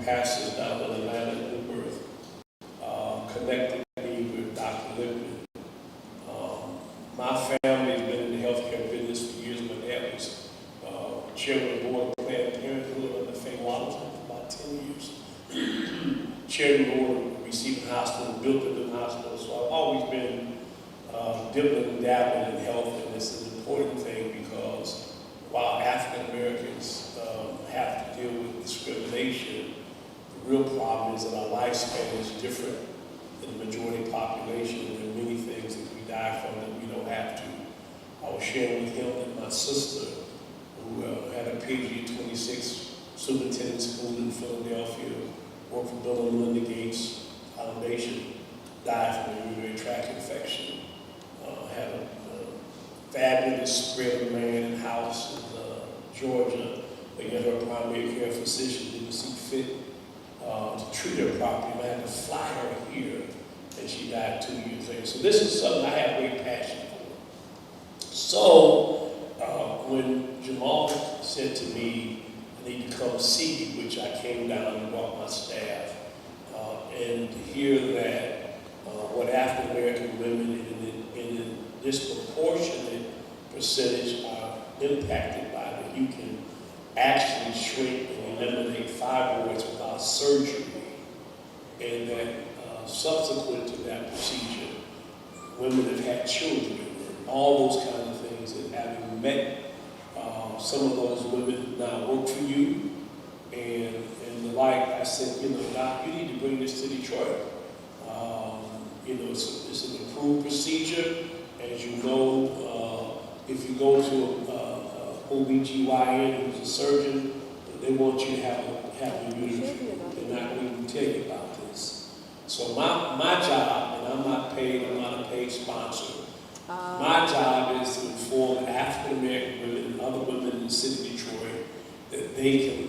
pastors down in Atlanta in New Birth connected me with Dr. Lippman. My family's been in the healthcare business for years. My dad was chairman of the board of Planned Parenthood under Faye Wallace for about 10 years. Chairman of the board of Receiving Hospital, built a new hospital. So I've always been dipping and dabbling in health, and it's an important thing because while African Americans have to deal with discrimination, the real problem is that our lifespan is different than the majority population. There are many things that we die from that we don't have to. I was sharing with him that my sister, who had a PhD 26 superintendent school in Philadelphia, worked for Bill and Melinda Gates Foundation, died from a urinary tract infection. Had a fabulous spread land house in Georgia, but yet her primary care physician didn't see fit to treat her properly. I had to fly her here, and she died 2 years later. So this is something I have great passion for. So when Jamal said to me, I need to come see you, which I came down and brought my staff, and to hear that what African American women in a disproportionate percentage are impacted by, that you can actually shrink and eliminate fibroids without surgery, and that subsequent to that procedure, women have had children, and all those kind of things, and having met some of those women now work for you, and the like, I said, Doc, you need to bring this to Detroit. It's an approved procedure. As you know, if you go to OBGYN, who's a surgeon, they want you to have your uterus. They're not going to tell you about this. So my job, and I'm not a paid sponsor, my job is to inform African American women and other women in the city of Detroit that they can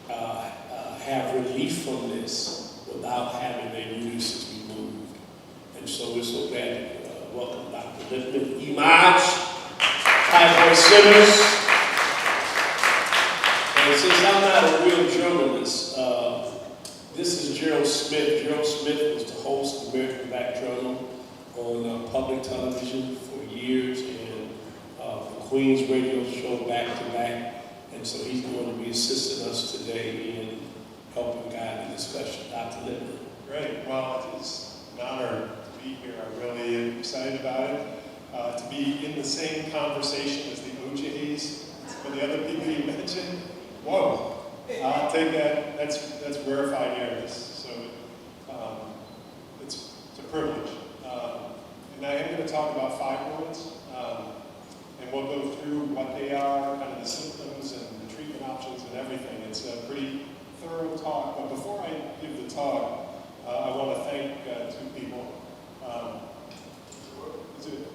have relief from this without having their uteruses removed. And so we're so glad to welcome Dr. Lippman, Imaj, High Voice Sinners. And since I'm not a real journalist, this is Gerald Smith. Gerald Smith was the host of American Black Journal on public television for years, and the Queen's radio show back to back. And so he's going to be assisting us today in helping guide the discussion. Dr. Lippman. Great. Well, it's an honor to be here. I'm really excited about it. To be in the same conversation as the Ojihis, for the other people you mentioned. Whoa. I'll take that. That's rarefied air. So it's a privilege. And I am going to talk about fibroids. And we'll go through what they are, kind of the symptoms and the treatment options and everything. It's a pretty thorough talk. But before I give the talk, I want to thank two people. Is it?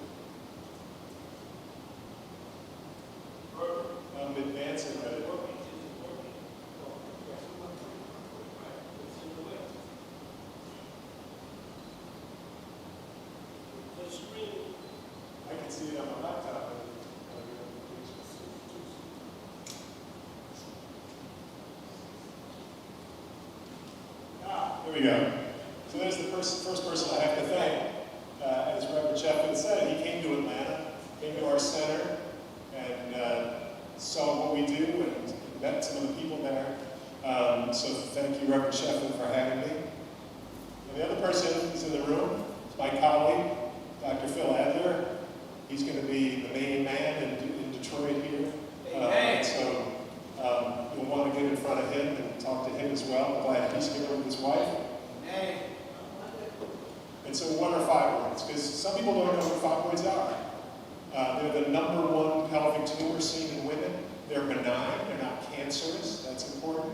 I'm advancing, but I can see it on my laptop. There we go. So there's the first person I have to thank. As Reverend Sheffield said, he came to Atlanta, came to our center, and saw what we do and met some of the people there. So thank you, Reverend Sheffield, for having me. And the other person who's in the room is my colleague, Dr. Phil Adler. He's going to be the main man in Detroit here. So you'll want to get in front of him and talk to him as well. I'm glad he's here with his wife. And so what are fibroids? Because some people don't know what fibroids are. They're the #1 pelvic tumor seen in women. They're benign, they're not cancerous, that's important.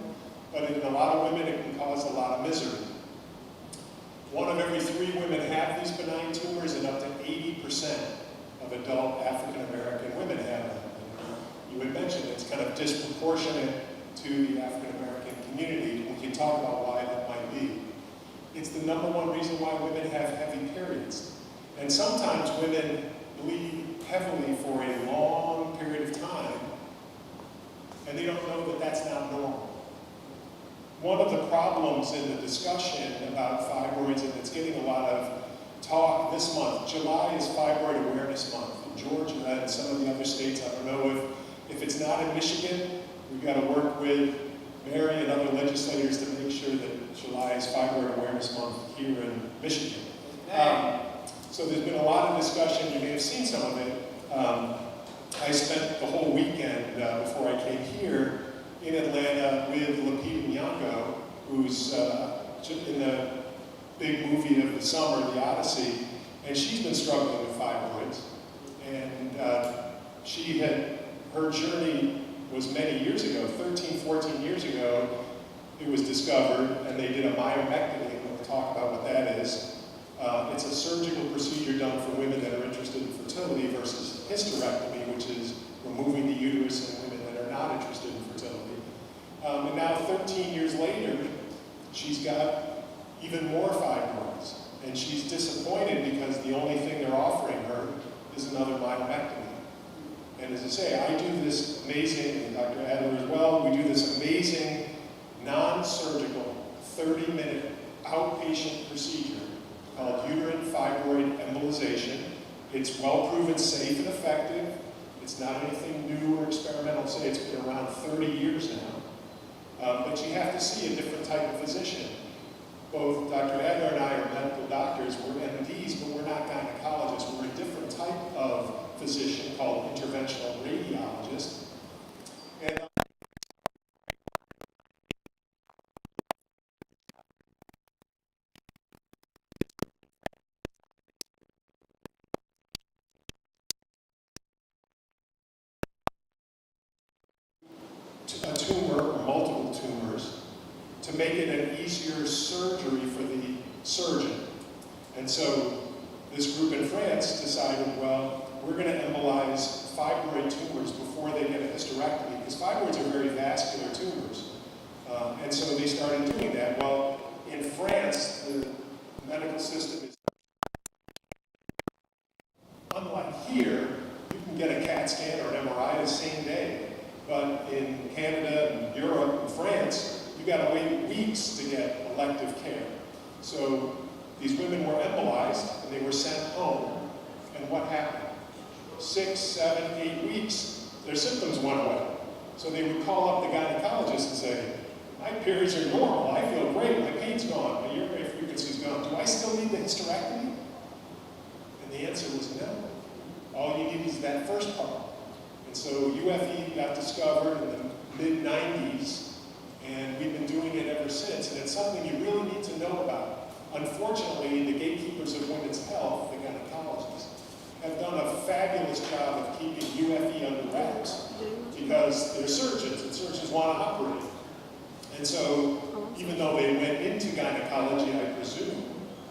But in a lot of women, it can cause a lot of misery. 1 of every 3 women have these benign tumors, and up to 80% of adult African American women have them. And you would mention it's kind of disproportionate to the African American community. We can talk about why that might be. It's the #1 reason why women have heavy periods. And sometimes women bleed heavily for a long period of time, and they don't know that that's not normal. one of the problems in the discussion about fibroids, and it's getting a lot of talk this month. July is Fibroid Awareness Month in Georgia and some of the other states. I don't know if it's not in Michigan, we've got to work with Mary and other legislators to make sure that July is Fibroid Awareness Month here in Michigan. So there's been a lot of discussion. You may have seen some of it. I spent the whole weekend before I came here in Atlanta with Lupita Nyong'o, who's in the big movie of the summer, The Odyssey, and she's been struggling with fibroids. And her journey was many years ago, 13, 14 years ago, it was discovered, and they did a myomectomy, and we'll talk about what that is. It's a surgical procedure done for women that are interested in fertility versus hysterectomy, which is removing the uterus in women that are not interested in fertility. And now 13 years later, she's got even more fibroids. And she's disappointed because the only thing they're offering her is another myomectomy. And as I say, I do this amazing, and Dr. Adler as well, we do this amazing non-surgical 30-minute outpatient procedure called uterine fibroid embolization. It's well proven safe and effective. It's not anything new or experimental. Say it's been around 30 years now. But you have to see a different type of physician. Both Dr. Adler and I are medical doctors. We're MDs, but we're not gynecologists. We're a different type of physician called interventional radiologist. And a tumor or multiple tumors to make it an easier surgery for the surgeon. And so this group in France decided, well, we're going to embolize fibroid tumors before they get a hysterectomy, because fibroids are very vascular tumors. And so they started doing that. Well, in France, the medical system is unlike here. You can get a CAT scan or an MRI the same day. But in Canada and Europe and France, you got to wait weeks to get elective care. So these women were embolized and they were sent home. And what happened? 6, 7, 8 weeks, their symptoms went away. So they would call up the gynecologist and say, my periods are normal, I feel great, my pain's gone, my urinary frequency's gone. Do I still need the hysterectomy? And the answer was no. All you need is that first part. And so UFE got discovered in the mid-90s, and we've been doing it ever since. And it's something you really need to know about. Unfortunately, the gatekeepers of women's health, the gynecologists, have done a fabulous job of keeping UFE under wraps because they're surgeons, and surgeons want to operate. And so, even though they went into gynecology, I presume,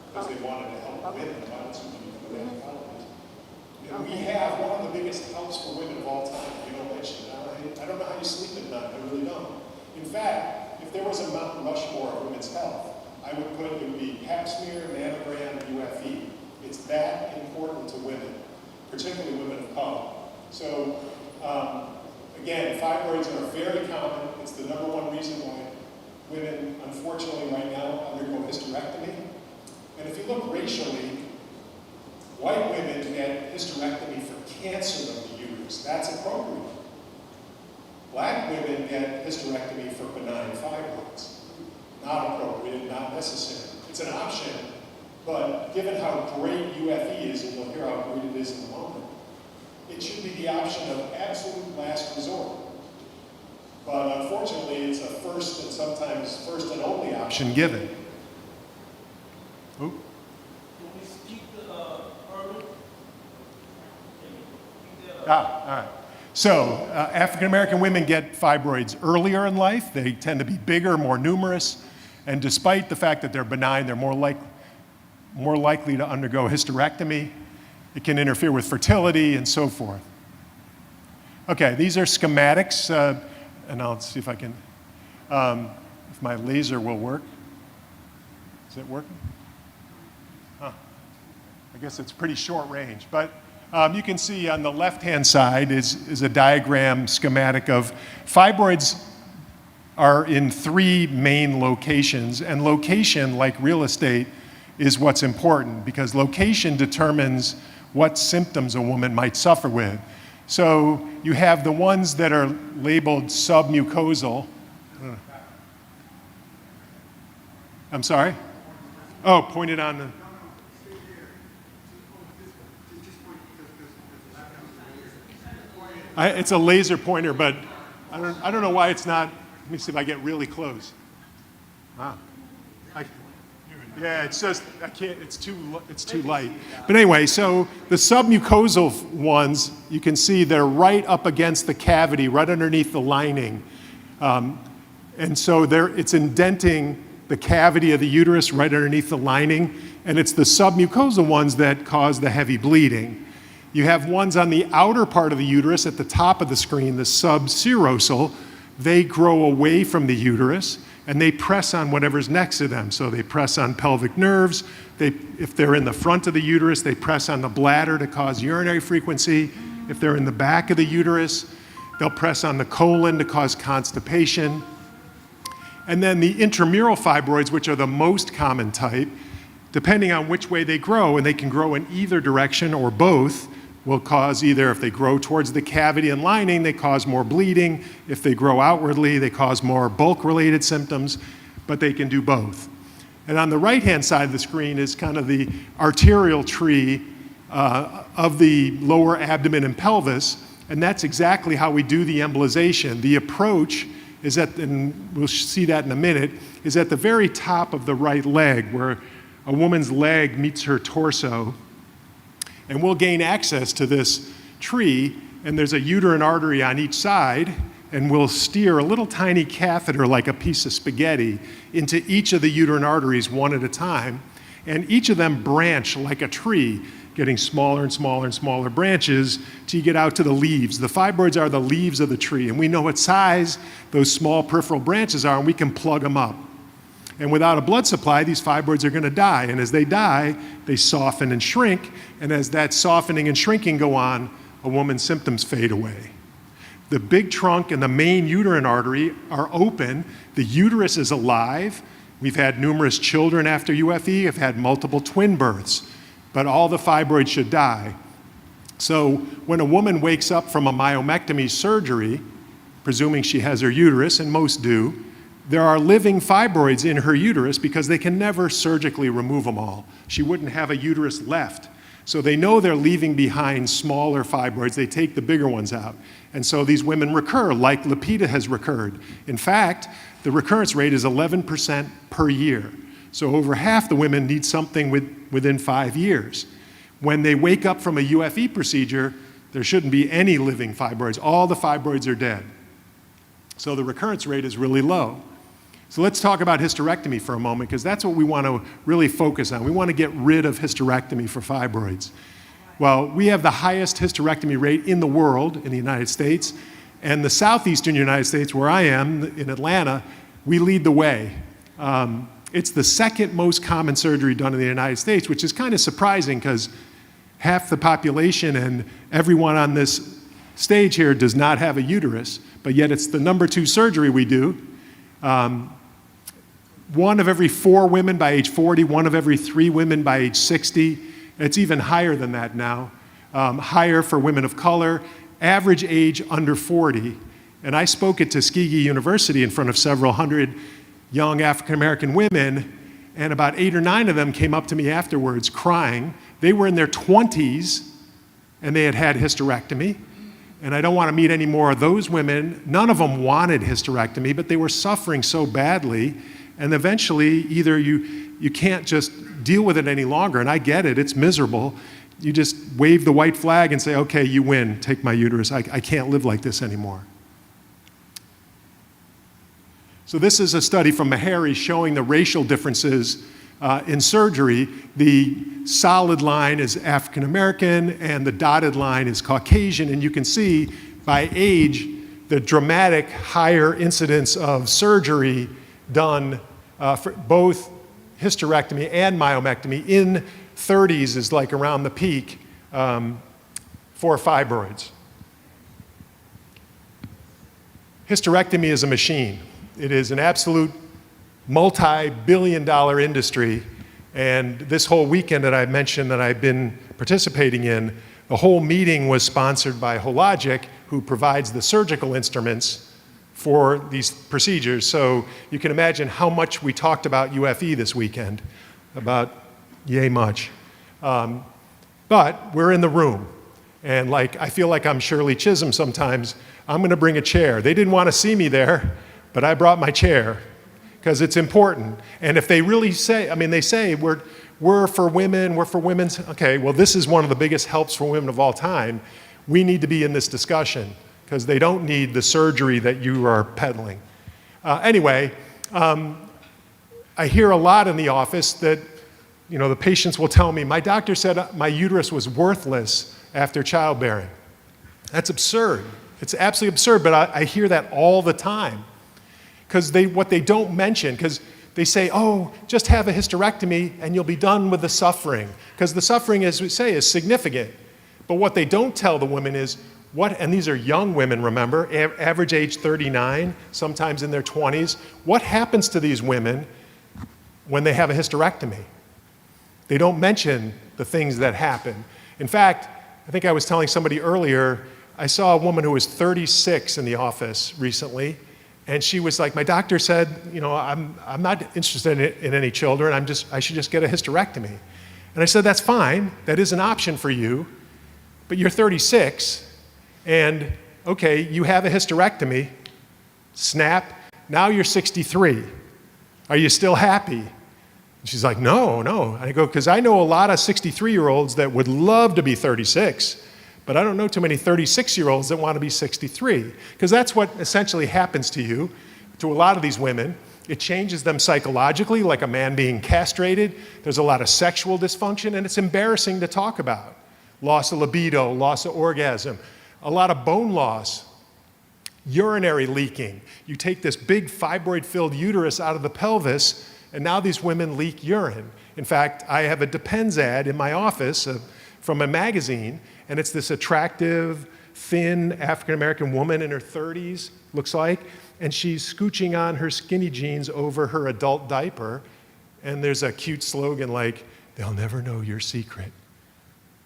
because they wanted to help women, why don't you become a gynecologist? And we have one of the biggest helps for women of all time. You don't mention it. I don't know how you sleep at night. I really don't. In fact, if there was a Mount Rushmore of women's health, I would put it would be pap smear, mammogram, UFE. It's that important to women, particularly women of color. So, again, fibroids are very common. It's the #1 reason why women, unfortunately, right now undergo hysterectomy. And if you look racially, white women get hysterectomy for cancer of the uterus. That's appropriate. Black women get hysterectomy for benign fibroids. Not appropriate, not necessary. It's an option, but given how great UFE is, and you'll hear how great it is in a moment, it should be the option of absolute last resort. But unfortunately, it's a first and sometimes first and only option given. Oop. All right. So, African American women get fibroids earlier in life. They tend to be bigger, more numerous, and despite the fact that they're benign, they're more likely to undergo hysterectomy. It can interfere with fertility and so forth. Okay, these are schematics, and I'll see if I can, if my laser will work. Is it working? Huh. I guess it's pretty short range, but you can see on the left-hand side is a diagram schematic of fibroids are in 3 main locations, and location, like real estate, is what's important because location determines what symptoms a woman might suffer with. So you have the ones that are labeled submucosal. I'm sorry? Oh, pointed on the... It's a laser pointer, but I don't know why it's not. Let me see if I get really close. Wow. Yeah, it's just, I can't, it's too light. But anyway, so the submucosal ones, you can see they're right up against the cavity, right underneath the lining. And so it's indenting the cavity of the uterus right underneath the lining, and it's the submucosal ones that cause the heavy bleeding. You have ones on the outer part of the uterus at the top of the screen, the subserosal. They grow away from the uterus, and they press on whatever's next to them. So they press on pelvic nerves. If they're in the front of the uterus, they press on the bladder to cause urinary frequency. If they're in the back of the uterus, they'll press on the colon to cause constipation. And then the intramural fibroids, which are the most common type, depending on which way they grow, and they can grow in either direction or both, will cause either, if they grow towards the cavity and lining, they cause more bleeding. If they grow outwardly, they cause more bulk-related symptoms, but they can do both. And on the right-hand side of the screen is kind of the arterial tree of the lower abdomen and pelvis, and that's exactly how we do the embolization. The approach is and we'll see that in a minute, is at the very top of the right leg, where a woman's leg meets her torso. And we'll gain access to this tree, and there's a uterine artery on each side, and we'll steer a little tiny catheter like a piece of spaghetti into each of the uterine arteries one at a time, and each of them branch like a tree, getting smaller and smaller and smaller branches till you get out to the leaves. The fibroids are the leaves of the tree, and we know what size those small peripheral branches are, and we can plug them up. And without a blood supply, these fibroids are going to die. And as they die, they soften and shrink. And as that softening and shrinking go on, a woman's symptoms fade away. The big trunk and the main uterine artery are open. The uterus is alive. We've had numerous children after UFE, have had multiple twin births, but all the fibroids should die. So when a woman wakes up from a myomectomy surgery, presuming she has her uterus, and most do, there are living fibroids in her uterus because they can never surgically remove them all. She wouldn't have a uterus left. So they know they're leaving behind smaller fibroids. They take the bigger ones out. And so these women recur, like Lupita has recurred. In fact, the recurrence rate is 11% per year. So over half the women need something within 5 years. When they wake up from a UFE procedure, there shouldn't be any living fibroids. All the fibroids are dead. So the recurrence rate is really low. So let's talk about hysterectomy for a moment, because that's what we want to really focus on. We want to get rid of hysterectomy for fibroids. Well, we have the highest hysterectomy rate in the world in the United States, and the southeastern United States, where I am, in Atlanta, we lead the way. It's the second most common surgery done in the United States, which is kind of surprising because half the population and everyone on this stage here does not have a uterus, but yet it's the number 2 surgery we do. 1 of every 4 women by age 40, 1 of every 3 women by age 60. It's even higher than that now, higher for women of color, average age under 40. And I spoke at Tuskegee University in front of several hundred young African-American women, and about 8 or 9 of them came up to me afterwards crying. They were in their 20s, and they had had hysterectomy. And I don't want to meet any more of those women. None of them wanted hysterectomy, but they were suffering so badly. And eventually, either you can't just deal with it any longer, and I get it, it's miserable. You just wave the white flag and say, okay, you win, take my uterus. I can't live like this anymore. So this is a study from Meharry showing the racial differences in surgery. The solid line is African American, and the dotted line is Caucasian, and you can see by age the dramatic higher incidence of surgery done for both hysterectomy and myomectomy in 30s is like around the peak for fibroids. Hysterectomy is a machine. It is an absolute multi-billion-dollar industry, and this whole weekend that I mentioned that I've been participating in, the whole meeting was sponsored by Hologic, who provides the surgical instruments for these procedures. So you can imagine how much we talked about UFE this weekend, about yay much. But we're in the room, and I feel like I'm Shirley Chisholm sometimes. I'm gonna bring a chair. They didn't want to see me there, but I brought my chair because it's important. And if they really say, they say we're for women, we're for women's, okay, well this is one of the biggest helps for women of all time. We need to be in this discussion because they don't need the surgery that you are peddling. Anyway, I hear a lot in the office that, the patients will tell me, my doctor said my uterus was worthless after childbearing. That's absurd. It's absolutely absurd, but I hear that all the time. Because what they don't mention, because they say, oh, just have a hysterectomy and you'll be done with the suffering. Because the suffering, as we say, is significant. But what they don't tell the women is, and these are young women, remember, average age 39, sometimes in their 20s. What happens to these women when they have a hysterectomy? They don't mention the things that happen. In fact, I think I was telling somebody earlier, I saw a woman who was 36 in the office recently, and she was like, my doctor said, I'm not interested in any children, I should just get a hysterectomy. And I said, that's fine, that is an option for you, but you're 36, and okay, you have a hysterectomy, snap, now you're 63. Are you still happy? And she's like, no. I go, because I know a lot of 63-year-olds that would love to be 36, but I don't know too many 36-year-olds that want to be 63, because that's what essentially happens to you, to a lot of these women. It changes them psychologically, like a man being castrated. There's a lot of sexual dysfunction, and it's embarrassing to talk about. Loss of libido, loss of orgasm, a lot of bone loss, urinary leaking. You take this big fibroid-filled uterus out of the pelvis, and now these women leak urine. In fact, I have a Depends ad in my office from a magazine, and it's this attractive, thin African-American woman in her 30s, looks like, and she's scooching on her skinny jeans over her adult diaper, and there's a cute slogan like, they'll never know your secret.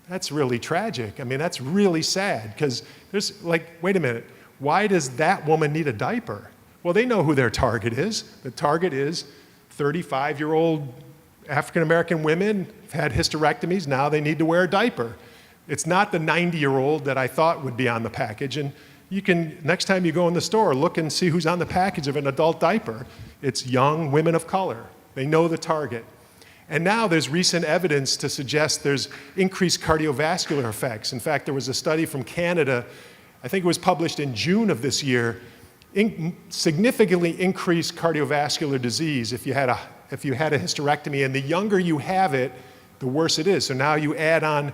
That's really tragic. That's really sad, because there's wait a minute, why does that woman need a diaper? Well, they know who their target is. The target is 35-year-old African-American women have had hysterectomies, now they need to wear a diaper. It's not the 90-year-old that I thought would be on the package, and you can, next time you go in the store, look and see who's on the package of an adult diaper. It's young women of color. They know the target. And now there's recent evidence to suggest there's increased cardiovascular effects. In fact, there was a study from Canada, I think it was published in June of this year, significantly increased cardiovascular disease if you had a hysterectomy, and the younger you have it, the worse it is. So now you add on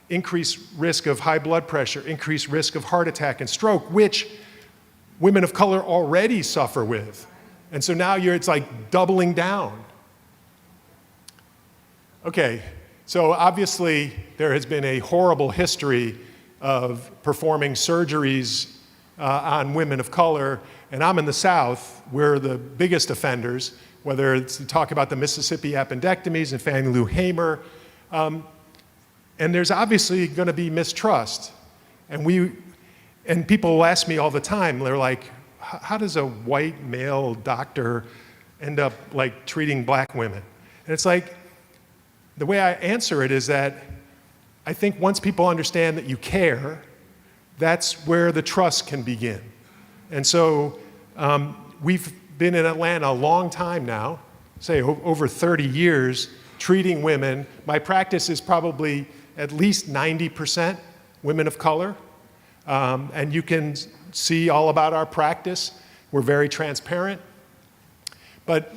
increased risk of high blood pressure, increased risk of heart attack and stroke, which women of color already suffer with. And so now it's like doubling down. Okay, so obviously there has been a horrible history of performing surgeries on women of color, and I'm in the South. We're the biggest offenders, whether it's to talk about the Mississippi appendectomies and Fannie Lou Hamer, and there's obviously going to be mistrust. And people will ask me all the time, they're like, how does a white male doctor end up treating black women? And it's like, the way I answer it is that I think once people understand that you care, that's where the trust can begin. And so we've been in Atlanta a long time now, say over 30 years, treating women. My practice is probably at least 90% women of color. And you can see all about our practice. We're very transparent. But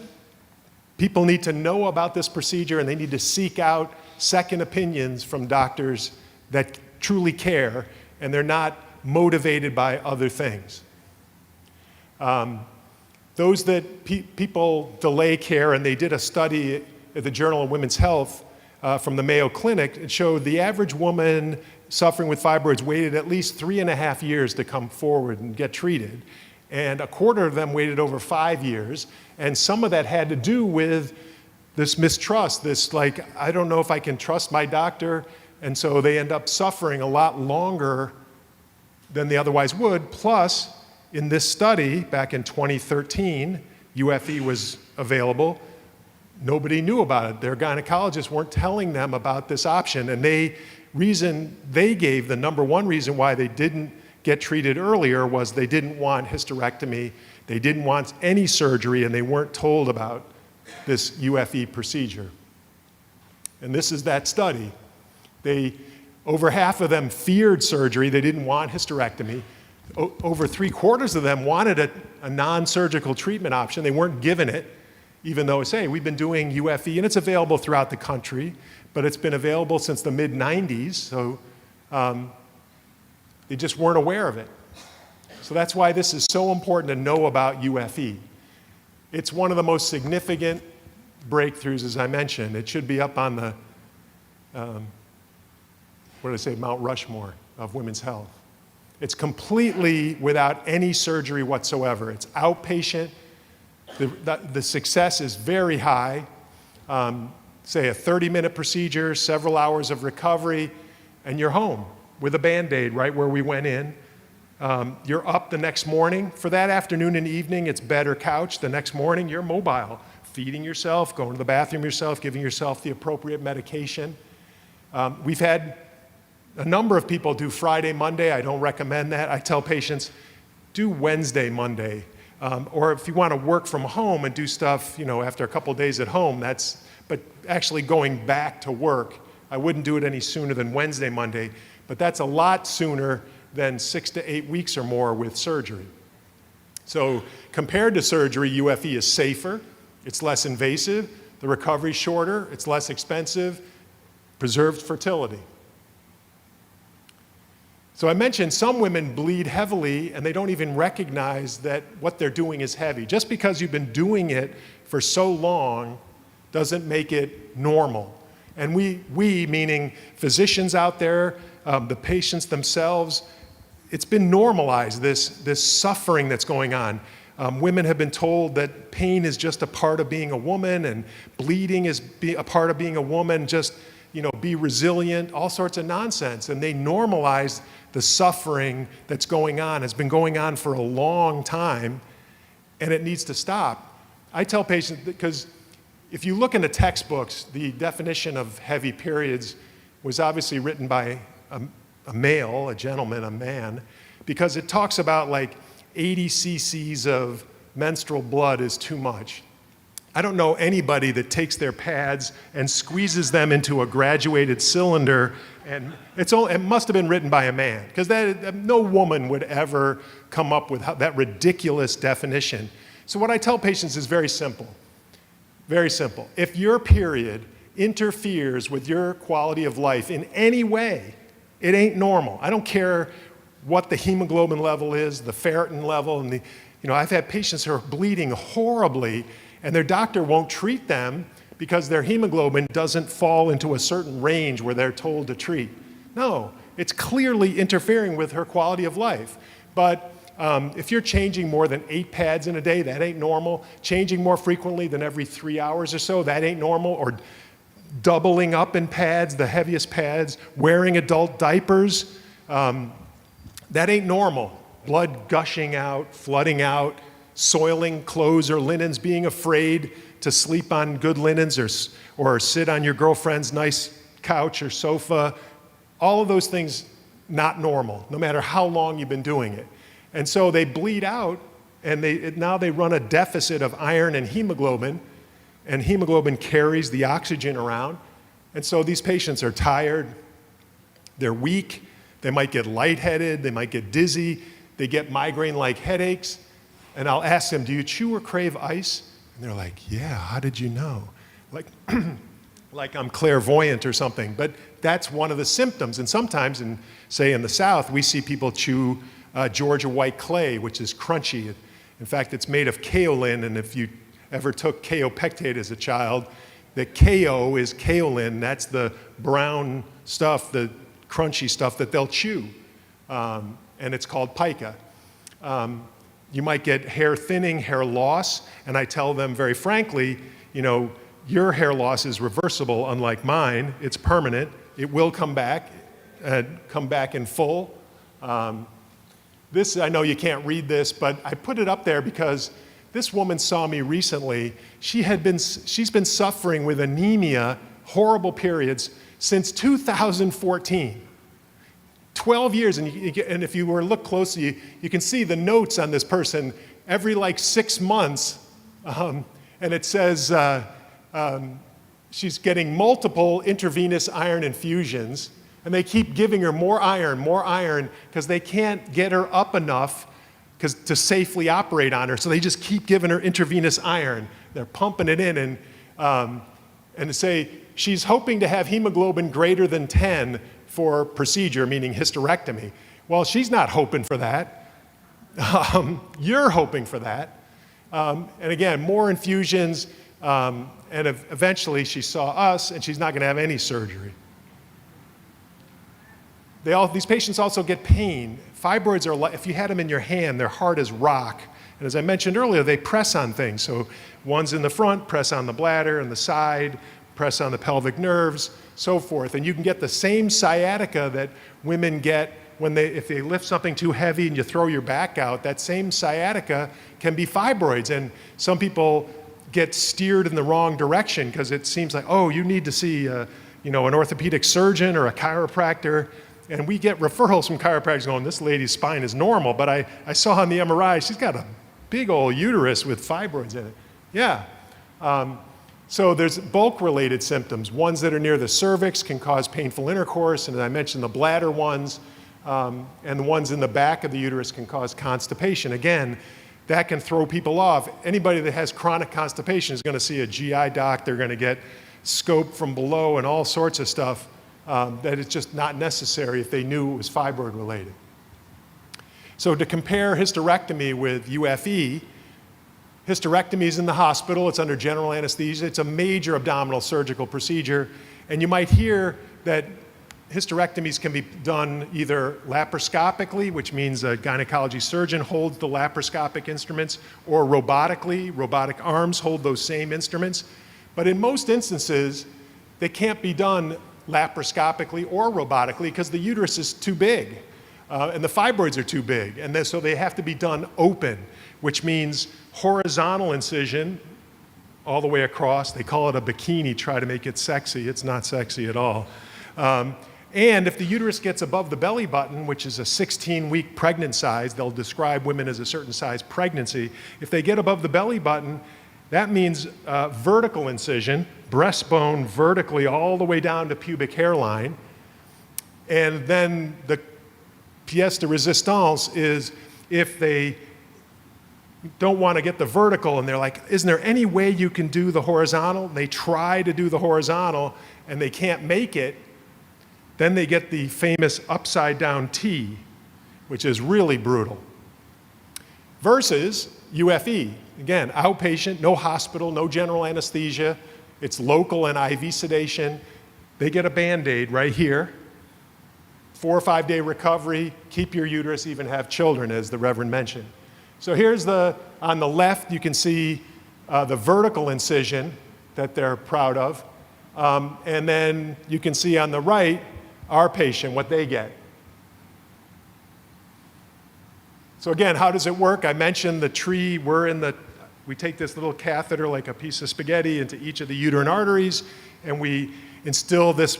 people need to know about this procedure, and they need to seek out second opinions from doctors that truly care, and they're not motivated by other things. Those that people delay care, and they did a study at the Journal of Women's Health from the Mayo Clinic. It showed the average woman suffering with fibroids waited at least 3.5 years to come forward and get treated. and a quarter of them waited over 5 years. And some of that had to do with this mistrust, this like, I don't know if I can trust my doctor. And so they end up suffering a lot longer than they otherwise would. Plus, in this study back in 2013, UFE was available. Nobody knew about it. Their gynecologists weren't telling them about this option. And the number one reason why they didn't get treated earlier was they didn't want hysterectomy, they didn't want any surgery, and they weren't told about this UFE procedure. And this is that study. Over half of them feared surgery, they didn't want hysterectomy. Over 3/4 of them wanted a non-surgical treatment option. They weren't given it, even though it's, hey, we've been doing UFE, and it's available throughout the country, but it's been available since the mid-90s, so they just weren't aware of it. So that's why this is so important to know about UFE. It's one of the most significant breakthroughs, as I mentioned. It should be up on the, Mount Rushmore of women's health. It's completely without any surgery whatsoever. It's outpatient. The success is very high. Say a 30-minute procedure, several hours of recovery, and you're home with a Band-Aid right where we went in. You're up the next morning. For that afternoon and evening, it's bed or couch. The next morning, you're mobile, feeding yourself, going to the bathroom yourself, giving yourself the appropriate medication. We've had a number of people do Friday, Monday. I don't recommend that. I tell patients, do Wednesday, Monday. Or if you want to work from home and do stuff, after a couple of days at home, but actually going back to work, I wouldn't do it any sooner than Wednesday, Monday, but that's a lot sooner than 6 to 8 weeks or more with surgery. So compared to surgery, UFE is safer, it's less invasive, the recovery's shorter, it's less expensive, preserved fertility. So I mentioned some women bleed heavily and they don't even recognize that what they're doing is heavy. Just because you've been doing it for so long doesn't make it normal. And we meaning physicians out there, the patients themselves, it's been normalized, this suffering that's going on. Women have been told that pain is just a part of being a woman and bleeding is a part of being a woman, just be resilient, all sorts of nonsense. And they normalize the suffering that's going on. It's been going on for a long time, and it needs to stop. I tell patients, because if you look in the textbooks, the definition of heavy periods was obviously written by a male, a gentleman, a man, because it talks about like 80 cc's of menstrual blood is too much. I don't know anybody that takes their pads and squeezes them into a graduated cylinder, and it must have been written by a man, because no woman would ever come up with that ridiculous definition. So what I tell patients is very simple, very simple. If your period interferes with your quality of life in any way, it ain't normal. I don't care what the hemoglobin level is, the ferritin level, and I've had patients who are bleeding horribly, and their doctor won't treat them because their hemoglobin doesn't fall into a certain range where they're told to treat. No, it's clearly interfering with her quality of life. But if you're changing more than 8 pads in a day, that ain't normal. Changing more frequently than every 3 hours or so, that ain't normal. Or doubling up in pads, the heaviest pads, wearing adult diapers, that ain't normal. Blood gushing out, flooding out, soiling clothes or linens, being afraid to sleep on good linens or sit on your girlfriend's nice couch or sofa. All of those things, not normal, no matter how long you've been doing it. And so they bleed out, and now they run a deficit of iron and hemoglobin carries the oxygen around. And so these patients are tired, they're weak, they might get lightheaded, they might get dizzy, they get migraine-like headaches. And I'll ask them, do you chew or crave ice? And they're like, yeah, how did you know? Like I'm clairvoyant or something. But that's one of the symptoms. And sometimes, say in the South, we see people chew Georgia white clay, which is crunchy. In fact, it's made of kaolin, and if you ever took kaopectate as a child, the KO is kaolin. That's the brown stuff, the crunchy stuff that they'll chew. And it's called pica. You might get hair thinning, hair loss, and I tell them very frankly, your hair loss is reversible, unlike mine. It's permanent. It will come back in full. This, I know you can't read this, but I put it up there because this woman saw me recently. She's been suffering with anemia, horrible periods, since 2014. 12 years, and if you were to look closely, you can see the notes on this person every like 6 months, and it says she's getting multiple intravenous iron infusions, and they keep giving her more iron, because they can't get her up enough to safely operate on her, so they just keep giving her intravenous iron. They're pumping it in, and say she's hoping to have hemoglobin greater than 10 for procedure, meaning hysterectomy. Well, she's not hoping for that. You're hoping for that. And again, more infusions, and eventually she saw us, and she's not going to have any surgery. These patients also get pain. Fibroids are like, if you had them in your hand, they're hard as rock. And as I mentioned earlier, they press on things. So ones in the front press on the bladder, and the side press on the pelvic nerves, so forth. And you can get the same sciatica that women get if they lift something too heavy and you throw your back out. That same sciatica can be fibroids. And some people get steered in the wrong direction because it seems like, oh, you need to see an orthopedic surgeon or a chiropractor. And we get referrals from chiropractors going, this lady's spine is normal, but I saw on the MRI, she's got a big old uterus with fibroids in it. Yeah. So there's bulk-related symptoms. Ones that are near the cervix can cause painful intercourse, and as I mentioned, the bladder ones, and the ones in the back of the uterus can cause constipation. Again, that can throw people off. Anybody that has chronic constipation is going to see a GI doc. They're going to get scoped from below and all sorts of stuff that is just not necessary if they knew it was fibroid-related. So to compare hysterectomy with UFE, hysterectomy is in the hospital. It's under general anesthesia. It's a major abdominal surgical procedure. And you might hear that hysterectomies can be done either laparoscopically, which means a gynecology surgeon holds the laparoscopic instruments, or robotically. Robotic arms hold those same instruments. But in most instances, they can't be done laparoscopically or robotically because the uterus is too big and the fibroids are too big. And so they have to be done open, which means horizontal incision all the way across. They call it a bikini, try to make it sexy. It's not sexy at all. And if the uterus gets above the belly button, which is a 16-week pregnant size, they'll describe women as a certain size pregnancy. If they get above the belly button, that means vertical incision, breastbone vertically all the way down to pubic hairline. And then the pièce de résistance is if they don't want to get the vertical and they're like, isn't there any way you can do the horizontal? And they try to do the horizontal and they can't make it. Then they get the famous upside down T, which is really brutal. Versus UFE. Again, outpatient, no hospital, no general anesthesia. It's local and IV sedation. They get a Band-Aid right here. 4 or 5 day recovery, keep your uterus, even have children, as the Reverend mentioned. So here's on the left, you can see the vertical incision that they're proud of. And then you can see on the right, our patient, what they get. So again, how does it work? I mentioned the tree. We take this little catheter like a piece of spaghetti into each of the uterine arteries, and we instill this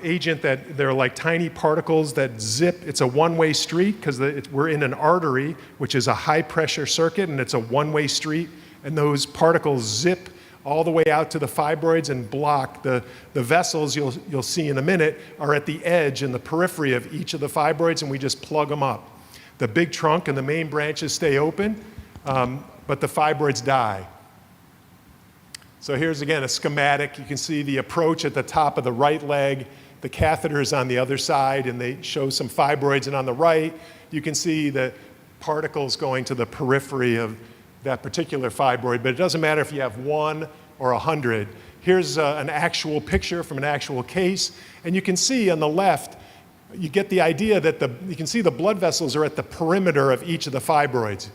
agent that they're like tiny particles that zip. It's a one-way street because we're in an artery, which is a high-pressure circuit, and it's a one-way street, and those particles zip all the way out to the fibroids and block the vessels you'll see in a minute are at the edge and the periphery of each of the fibroids, and we just plug them up. The big trunk and the main branches stay open, but the fibroids die. So here's again a schematic. You can see the approach at the top of the right leg. The catheter is on the other side, and they show some fibroids. And on the right, you can see the particles going to the periphery of that particular fibroid. But it doesn't matter if you have 1 or 100. Here's an actual picture from an actual case. And you can see on the left, you get the idea that you can see the blood vessels are at the perimeter of each of the fibroids.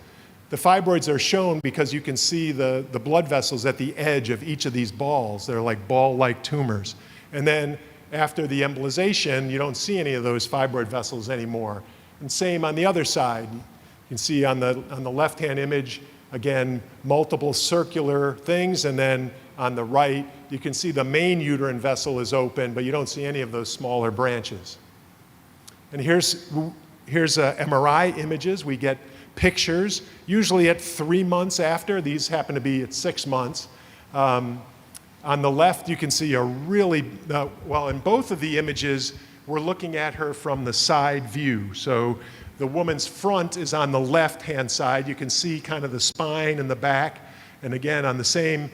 The fibroids are shown because you can see the blood vessels at the edge of each of these balls. They're like ball-like tumors. And then after the embolization, you don't see any of those fibroid vessels anymore. And same on the other side. You can see on the left-hand image, again, multiple circular things, and then on the right, you can see the main uterine vessel is open, but you don't see any of those smaller branches. And here's MRI images. We get pictures, usually at 3 months after. These happen to be at 6 months. On the left, you can see a really, well, in both of the images, we're looking at her from the side view. So the woman's front is on the left-hand side. You can see kind of the spine and the back. And again, on the same,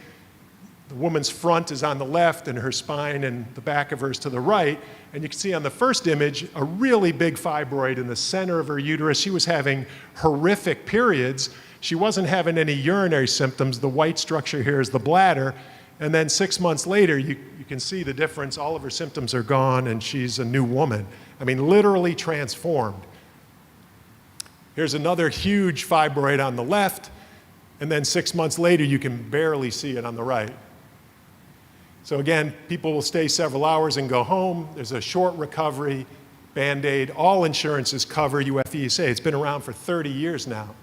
the woman's front is on the left and her spine and the back of her is to the right. And you can see on the first image, a really big fibroid in the center of her uterus. She was having horrific periods. She wasn't having any urinary symptoms. The white structure here is the bladder. And then 6 months later, you can see the difference. All of her symptoms are gone and she's a new woman. I mean, literally transformed. Here's another huge fibroid on the left. And then 6 months later, you can barely see it on the right. So again, people will stay several hours and go home. There's a short recovery, Band-Aid. All insurances cover UFESA. It's been around for 30 years now.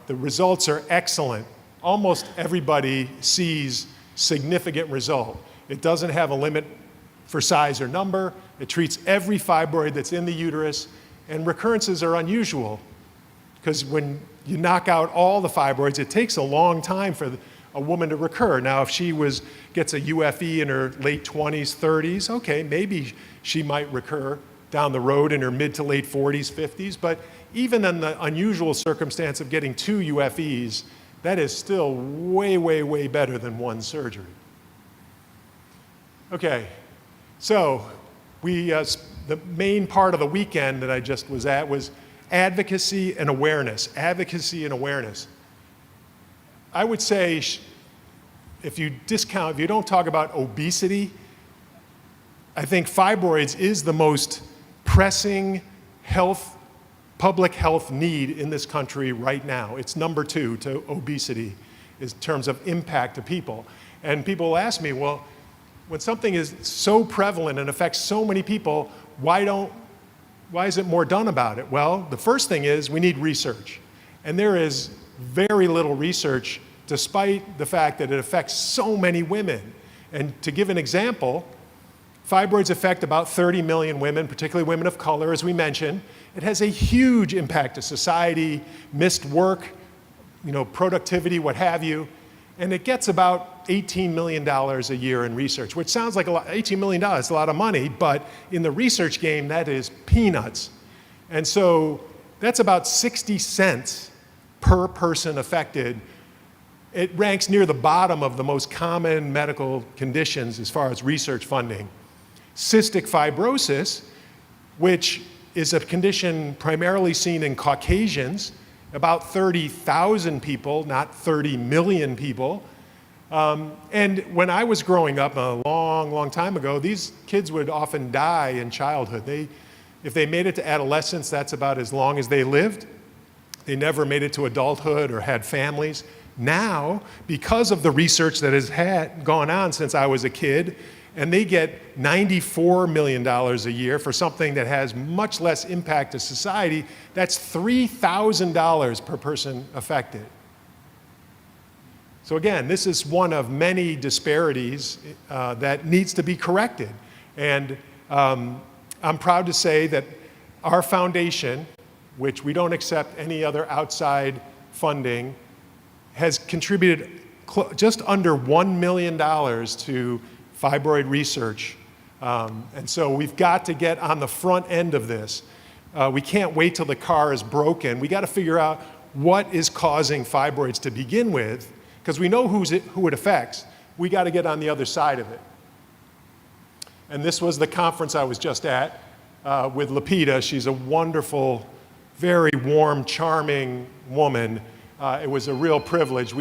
The results are excellent. Almost everybody sees significant result. It doesn't have a limit for size or number. It treats every fibroid that's in the uterus, and recurrences are unusual because when you knock out all the fibroids, it takes a long time for a woman to recur. Now, if she gets a UFE in her late 20s, 30s, okay, maybe she might recur down the road in her mid to late 40s, 50s, but even in the unusual circumstance of getting 2 UFEs, that is still way, way, way better than 1 surgery. Okay, so the main part of the weekend that I just was at was advocacy and awareness. Advocacy and awareness. I would say if you don't talk about obesity, I think fibroids is the most pressing public health need in this country right now. It's number 2 to obesity in terms of impact to people. And people will ask me, well, when something is so prevalent and affects so many people, why isn't more done about it? Well, the first thing is we need research. And there is very little research despite the fact that it affects so many women. And to give an example, fibroids affect about 30 million women, particularly women of color, as we mentioned. It has a huge impact to society, missed work, productivity, what have you. And it gets about $18 million a year in research, which sounds like a lot. $18 million is a lot of money, but in the research game, that is peanuts. And so that's about 60 cents per person affected. It ranks near the bottom of the most common medical conditions as far as research funding. Cystic fibrosis, which is a condition primarily seen in Caucasians, about 30,000 people, not 30 million people. And when I was growing up a long, long time ago, these kids would often die in childhood. If they made it to adolescence, that's about as long as they lived. They never made it to adulthood or had families. Now, because of the research that has gone on since I was a kid, and they get $94 million a year for something that has much less impact to society, that's $3,000 per person affected. So again, this is one of many disparities that needs to be corrected. And I'm proud to say that our foundation, which we don't accept any other outside funding, has contributed just under $1 million to fibroid research. And so we've got to get on the front end of this. We can't wait till the car is broken. We got to figure out what is causing fibroids to begin with, because we know who it affects. We got to get on the other side of it. And this was the conference I was just at with Lapita. She's a wonderful, very warm, charming woman. It was a real privilege.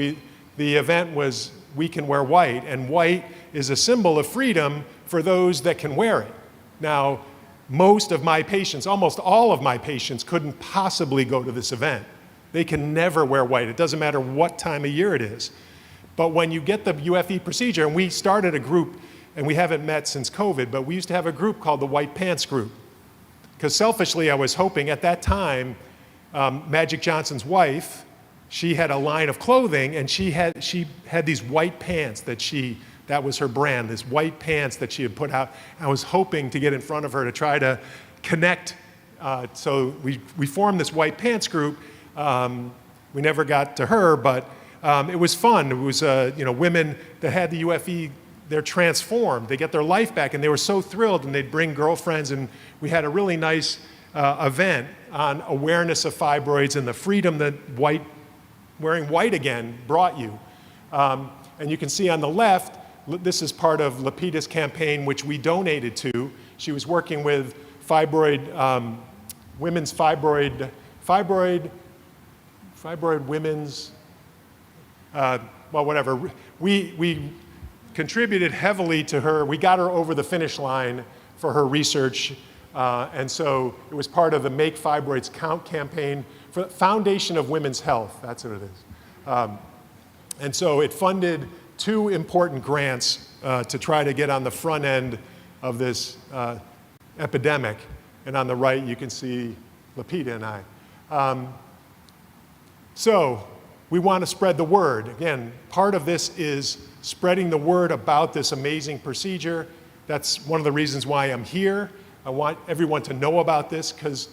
The event was We Can Wear White, and white is a symbol of freedom for those that can wear it. Now, most of my patients, almost all of my patients, couldn't possibly go to this event. they can never wear white. It doesn't matter what time of year it is. But when you get the UFE procedure, and we started a group, and we haven't met since COVID, but we used to have a group called the White Pants Group. Because selfishly, I was hoping at that time, Magic Johnson's wife, she had a line of clothing, and she had these white pants that was her brand, this white pants that she had put out. I was hoping to get in front of her to try to connect. So we formed this White Pants Group. We never got to her, but it was fun. It was women that had the UFE, they're transformed. They get their life back, and they were so thrilled, and they'd bring girlfriends, and we had a really nice event on awareness of fibroids and the freedom that wearing white again brought you. And you can see on the left, this is part of Lupita's campaign, which we donated to. She was working with women's fibroid women's, well, whatever. We contributed heavily to her. We got her over the finish line for her research. And so it was part of the Make Fibroids Count campaign for the Foundation of Women's Health. That's what it is. And so it funded 2 important grants to try to get on the front end of this epidemic. And on the right, you can see Lupita and I. So we want to spread the word. Again, part of this is spreading the word about this amazing procedure. That's one of the reasons why I'm here. I want everyone to know about this because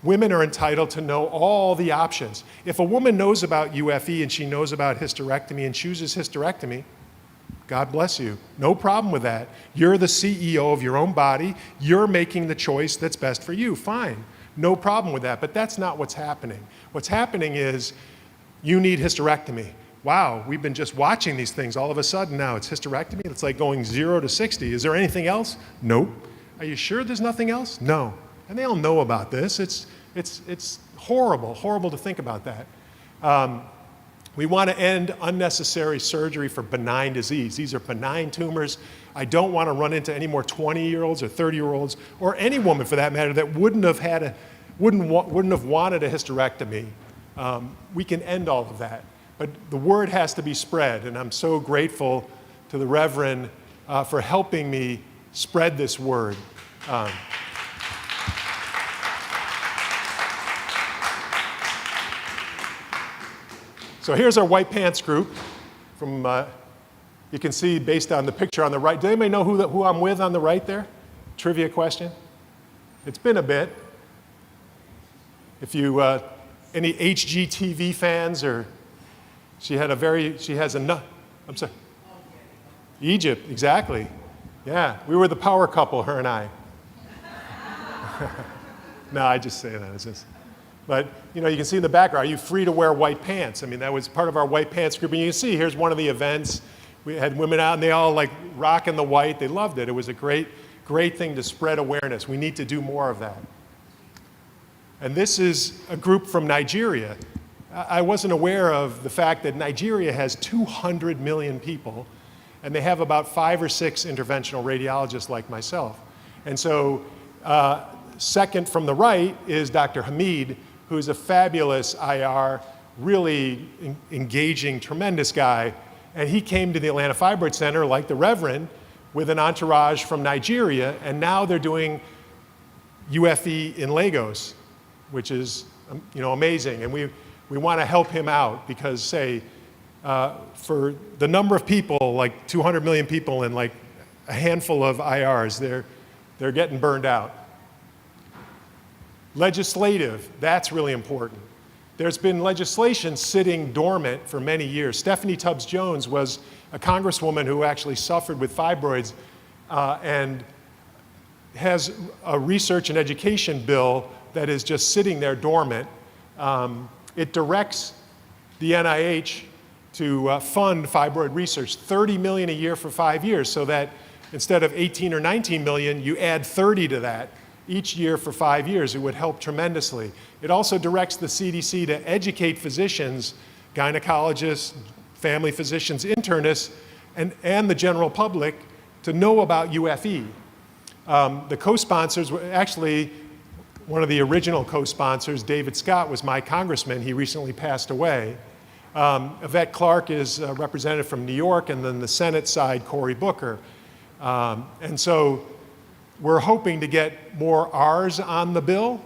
women are entitled to know all the options. If a woman knows about UFE and she knows about hysterectomy and chooses hysterectomy, God bless you. No problem with that. You're the CEO of your own body. You're making the choice that's best for you. Fine. No problem with that. But that's not what's happening. What's happening is you need hysterectomy. Wow, we've been just watching these things. All of a sudden now it's hysterectomy. It's like going 0 to 60. Is there anything else? Nope. Are you sure there's nothing else? No. And they all know about this. It's horrible, horrible to think about that. We want to end unnecessary surgery for benign disease. These are benign tumors. I don't want to run into any more 20-year-olds or 30-year-olds, or any woman for that matter, that wouldn't have wanted a hysterectomy. We can end all of that. But the word has to be spread, and I'm so grateful to the Reverend for helping me spread this word. So here's our White Pants group. From you can see based on the picture on the right. Does anybody know who I'm with on the right there? Trivia question. It's been a bit. If you any HGTV fans, or she has a. I'm sorry. Egypt, exactly. Yeah, we were the power couple, her and I. No, I just say that. It's just. But you can see in the background, are you free to wear white pants? I mean, that was part of our White Pants group. And you can see, here's one of the events. We had women out, and they all like rocking the white. They loved it. It was a great thing to spread awareness. We need to do more of that. And this is a group from Nigeria. I wasn't aware of the fact that Nigeria has 200 million people, and they have about 5 or 6 interventional radiologists like myself. And so, second from the right is Dr. Hamid, who's a fabulous IR, really engaging, tremendous guy. And he came to the Atlanta Fibroid Center, like the Reverend, with an entourage from Nigeria, and now they're doing UFE in Lagos, which is amazing. And we want to help him out because, for the number of people, like 200 million people and like a handful of IRs, they're getting burned out. Legislative, that's really important. There's been legislation sitting dormant for many years. Stephanie Tubbs Jones was a congresswoman who actually suffered with fibroids and has a research and education bill that is just sitting there dormant. It directs the NIH to fund fibroid research, $30 million a year for 5 years, so that instead of 18 or 19 million, you add 30 to that each year for 5 years. It would help tremendously. It also directs the CDC to educate physicians, gynecologists, family physicians, internists, and the general public to know about UFE. The co-sponsors were actually, one of the original co-sponsors, David Scott, was my congressman. He recently passed away. Yvette Clarke is a representative from New York, and then the Senate side, Cory Booker. And so we're hoping to get more R's on the bill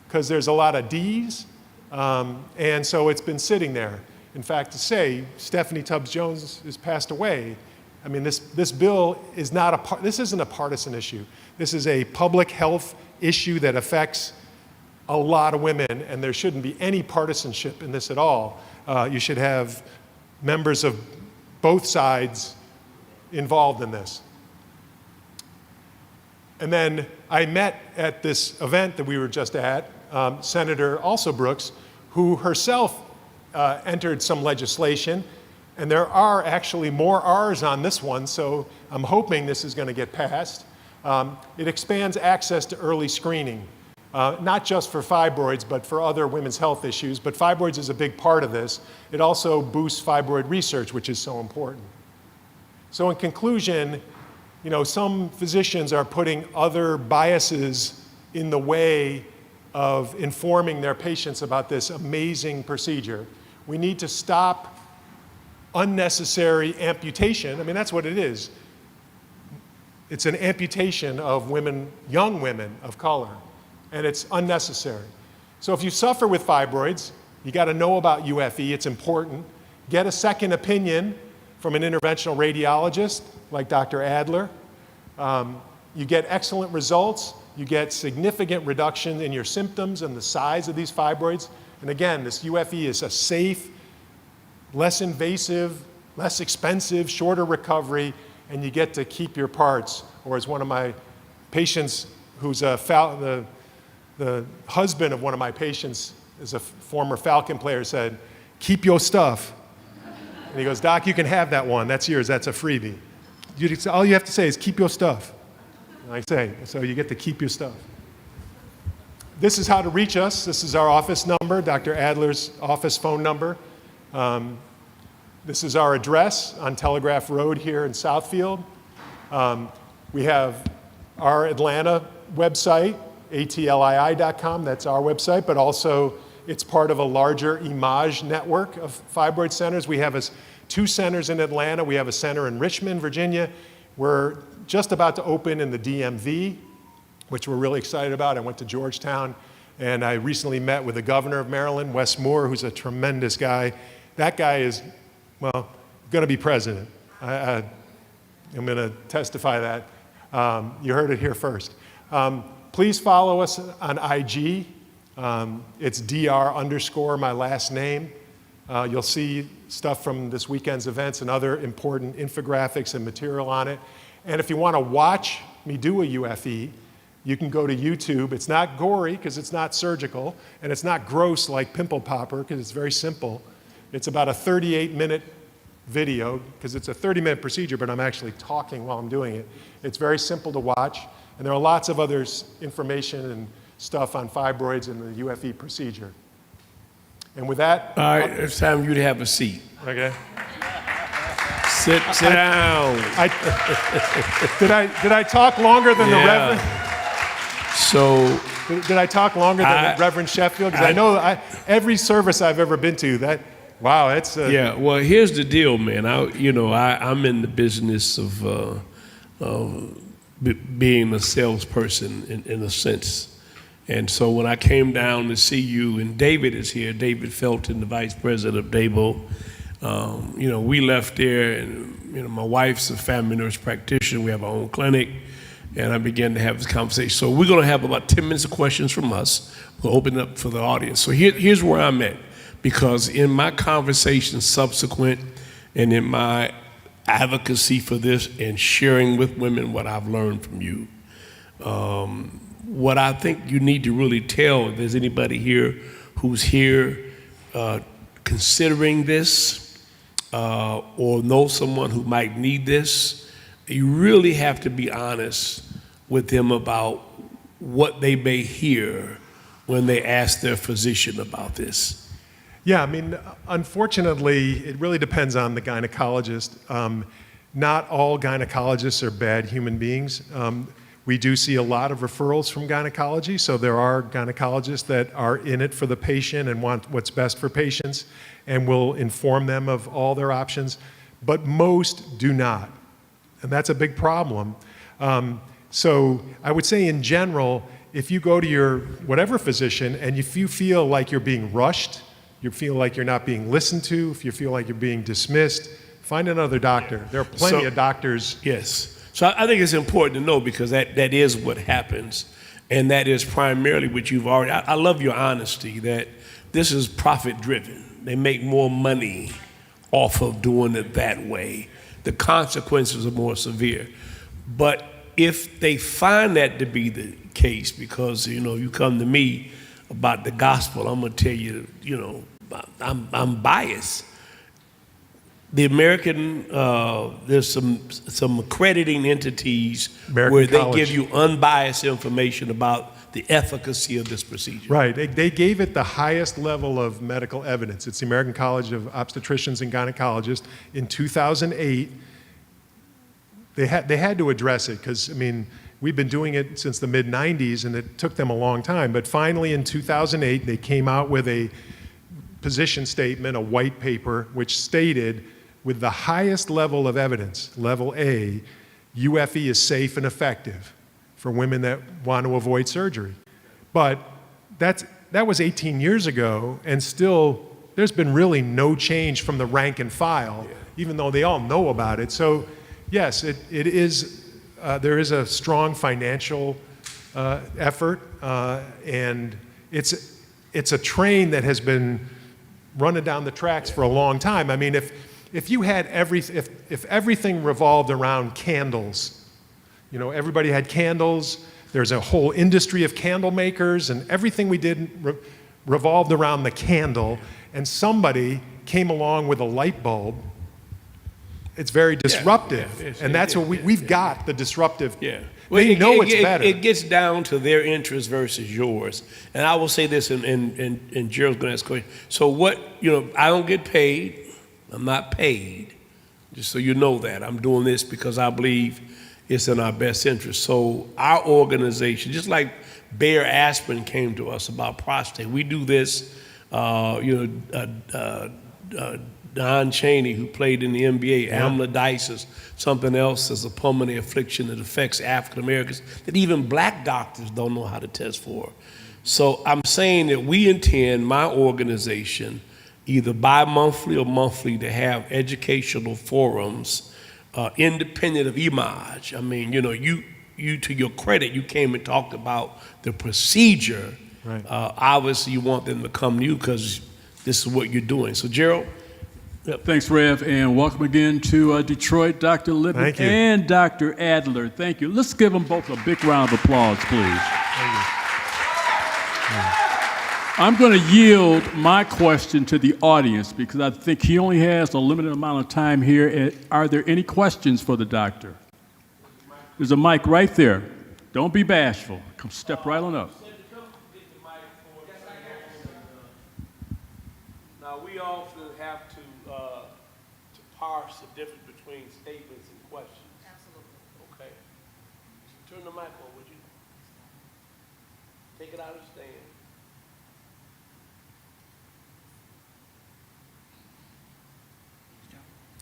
because there's a lot of D's. And so it's been sitting there. In fact, to say Stephanie Tubbs Jones has passed away, I mean, this bill is not this isn't a partisan issue. This is a public health issue that affects a lot of women, and there shouldn't be any partisanship in this at all. You should have members of both sides involved in this. And then I met at this event that we were just at, Senator also Brooks, who herself entered some legislation, and there are actually more R's on this one, so I'm hoping this is going to get passed. It expands access to early screening, not just for fibroids, but for other women's health issues, but fibroids is a big part of this. It also boosts fibroid research, which is so important. So in conclusion, you know, some physicians are putting other biases in the way of informing their patients about this amazing procedure. We need to stop unnecessary amputation. I mean, that's what it is. It's an amputation of women, young women of color, and it's unnecessary. So if you suffer with fibroids, you got to know about UFE. It's important. Get a second opinion from an interventional radiologist like Dr. Adler. You get excellent results. You get significant reduction in your symptoms and the size of these fibroids. And again, this UFE is a safe, less invasive, less expensive, shorter recovery, and you get to keep your parts. Or as one of my patients, who's the husband of one of my patients, is a former Falcon player, said, "Keep your stuff." And he goes, "Doc, you can have that one. That's yours. That's a freebie. All you have to say is keep your stuff." And I say, so you get to keep your stuff. This is how to reach us. This is our office number, Dr. Adler's office phone number. This is our address on Telegraph Road here in Southfield. We have our Atlanta website, atlii.com, that's our website, but also it's part of a larger IMAGE network of fibroid centers. We have 2 centers in Atlanta. We have a center in Richmond, Virginia. We're just about to open in the DMV, which we're really excited about. I went to Georgetown, and I recently met with the governor of Maryland, Wes Moore, who's a tremendous guy. That guy is, well, going to be president. I'm going to testify that. You heard it here first. Please follow us on IG. It's dr_ my last name. You'll see stuff from this weekend's events and other important infographics and material on it. And if you want to watch me do a UFE, you can go to YouTube. It's not gory because it's not surgical, and it's not gross like pimple popper because it's very simple. It's about a 38-minute video because it's a 30-minute procedure, but I'm actually talking while I'm doing it. It's very simple to watch, and there are lots of other information and stuff on fibroids and the UFE procedure. And with that, all right, it's time for you to have a seat. Okay. Sit down. Did I talk longer than the Reverend? So Did I talk longer than the Reverend Sheffield? Because I know every service I've ever been to, wow, that's yeah. Well, here's the deal, man. I'm in the business of being a salesperson in a sense. And so when I came down to see you, and David is here, David Felton, the vice president of DABO, we left there, and my wife's a family nurse practitioner. We have our own clinic, and I began to have this conversation. So we're going to have about 10 minutes of questions from us. We'll open it up for the audience. So here's where I'm at, because in my conversation subsequent and in my advocacy for this and sharing with women what I've learned from you, what I think you need to really tell, if there's anybody here who's here considering this or know someone who might need this, you really have to be honest with them about what they may hear when they ask their physician about this. Yeah, I mean, unfortunately, it really depends on the gynecologist. Not all gynecologists are bad human beings. We do see a lot of referrals from gynecology, so there are gynecologists that are in it for the patient and want what's best for patients and will inform them of all their options, but most do not. And that's a big problem. So I would say in general, if you go to your whatever physician and if you feel like you're being rushed, you feel like you're not being listened to, if you feel like you're being dismissed, find another doctor. There are plenty of doctors. Yes. So I think it's important to know because that is what happens. And that is primarily what you've already, I love your honesty that this is profit driven. They make more money off of doing it that way. The consequences are more severe. But if they find that to be the case, because, you come to me about the gospel, I'm going to tell you, I'm biased. The American, there's some accrediting entities American where they College. give you unbiased information about the efficacy of this procedure. Right. They gave it the highest level of medical evidence. It's the American College of Obstetricians and Gynecologists. In 2008, they had to address it because, we've been doing it since the mid-90s, and it took them a long time. But finally, in 2008, they came out with a position statement, a white paper, which stated, with the highest level of evidence, level A, UFE is safe and effective for women that want to avoid surgery. But that was 18 years ago, and still, there's been really no change from the rank and file, even though they all know about it. So, yes, it is. There is a strong financial effort, and it's a train that has been running down the tracks for a long time. If you had if everything revolved around candles, everybody had candles. There's a whole industry of candle makers, and everything we did revolved around the candle. And somebody came along with a light bulb. It's very disruptive, and that's what we've got, the disruptive. Yeah. They know it's better. It gets down to their interest versus yours. And I will say this, and Gerald's going to ask a question. So what, I don't get paid. I'm not paid. Just so you know that. I'm doing this because I believe it's in our best interest. So our organization, just like Bayer Aspirin came to us about prostate, we do this, Don Chaney, who played in the NBA, amyloidosis, something else is a pulmonary affliction that affects African Americans that even black doctors don't know how to test for. So I'm saying that we intend, my organization, either bi-monthly or monthly, to have educational forums independent of image. You to your credit, you came and talked about the procedure. Right. Obviously, you want them to come to you because this is what you're doing. So, Gerald? Yep. Thanks, Rev, and welcome again to Detroit, Dr. Lippman Thank you. and Dr. Adler. Thank you. Let's give them both a big round of applause, please. I'm going to yield my question to the audience because I think he only has a limited amount of time here. Are there any questions for the doctor? There's a mic right there. Don't be bashful. Come step right on up. Now, we often have to parse the difference between statements and questions. Absolutely. Okay. Turn the mic on, would you? Take it out of stand.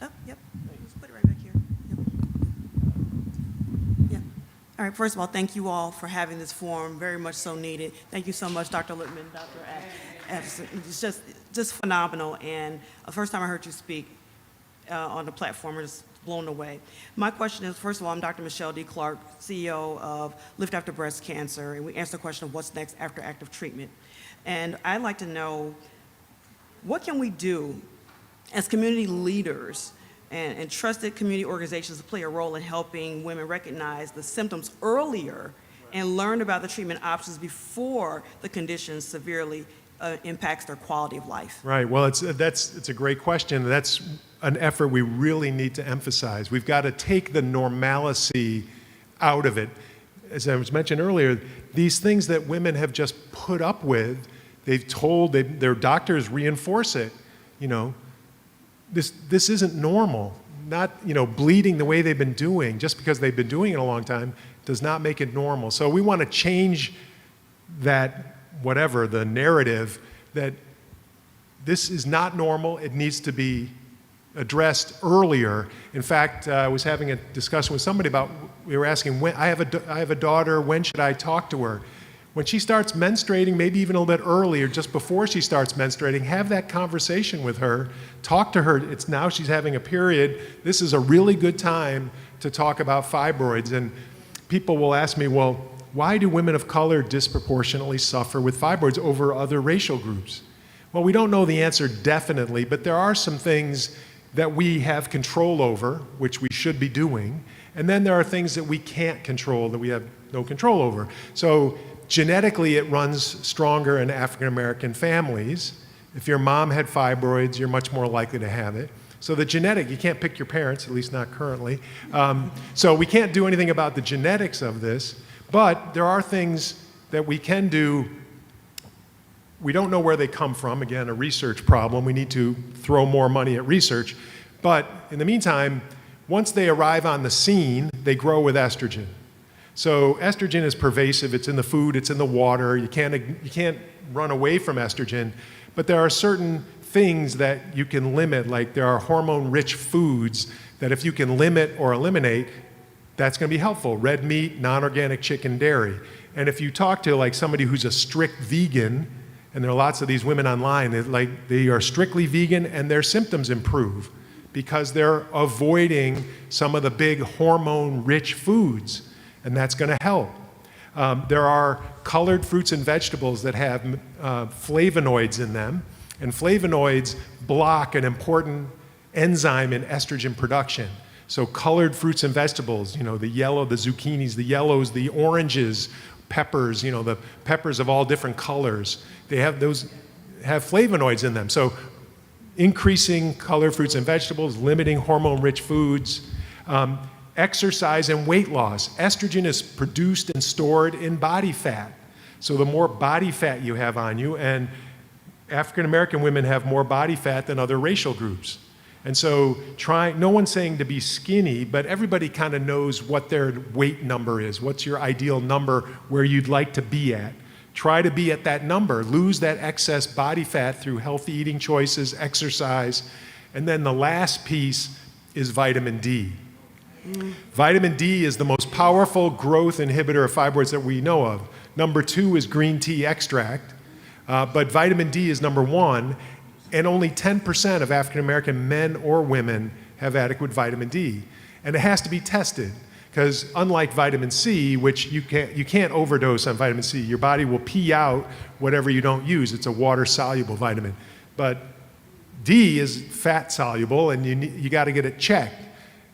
Oh, yep. Just put it right back here. Yep. Yeah. All right. First of all, thank you all for having this forum. Very much so needed. Thank you so much, Dr. Lippman, Dr. Anderson. It's just phenomenal. And the first time I heard you speak on the platform, I was blown away. My question is, first of all, I'm Dr. Michelle D. Clark, CEO of Lift After Breast Cancer, and we answer the question of what's next after active treatment. And I'd like to know, what can we do as community leaders and trusted community organizations to play a role in helping women recognize the symptoms earlier and learn about the treatment options before the condition severely impacts their quality of life? Right. Well, it's a great question. That's an effort we really need to emphasize. We've got to take the normalcy out of it. As I was mentioned earlier, these things that women have just put up with, their doctors reinforce it. This isn't normal. Not bleeding the way they've been doing just because they've been doing it a long time does not make it normal. So we want to change that, whatever, the narrative that this is not normal, it needs to be addressed earlier. In fact, I was having a discussion with somebody about, we were asking, when, I have a daughter, when should I talk to her? When she starts menstruating, maybe even a little bit earlier, just before she starts menstruating, have that conversation with her, talk to her. It's now she's having a period. This is a really good time to talk about fibroids. And people will ask me, well, why do women of color disproportionately suffer with fibroids over other racial groups? Well, we don't know the answer definitely, but there are some things that we have control over, which we should be doing. And then there are things that we can't control, that we have no control over. So genetically, it runs stronger in African American families. If your mom had fibroids, you're much more likely to have it. So the genetic, you can't pick your parents, at least not currently. So we can't do anything about the genetics of this, but there are things that we can do. We don't know where they come from. Again, a research problem. We need to throw more money at research. But in the meantime, once they arrive on the scene, they grow with estrogen. So estrogen is pervasive. It's in the food, it's in the water. You can't run away from estrogen. But there are certain things that you can limit, like there are hormone-rich foods that if you can limit or eliminate, that's going to be helpful. Red meat, non-organic chicken, dairy. And if you talk to like somebody who's a strict vegan, and there are lots of these women online, they are strictly vegan and their symptoms improve because they're avoiding some of the big hormone-rich foods, and that's going to help. There are colored fruits and vegetables that have flavonoids in them, and flavonoids block an important enzyme in estrogen production. So colored fruits and vegetables, the yellow, the zucchinis, the yellows, the oranges, peppers, the peppers of all different colors, they have flavonoids in them. So increasing colored fruits and vegetables, limiting hormone-rich foods, exercise and weight loss. Estrogen is produced and stored in body fat. So the more body fat you have on you, and African American women have more body fat than other racial groups. And so no one's saying to be skinny, but everybody kind of knows what their weight number is. What's your ideal number where you'd like to be at? Try to be at that number. Lose that excess body fat through healthy eating choices, exercise. And then the last piece is vitamin D. Vitamin D is the most powerful growth inhibitor of fibroids that we know of. Number 2 is green tea extract, but vitamin D is number 1, and only 10% of African American men or women have adequate vitamin D. And it has to be tested, because unlike vitamin C, which you can't overdose on vitamin C, your body will pee out whatever you don't use. It's a water-soluble vitamin. But D is fat-soluble, and you got to get it checked.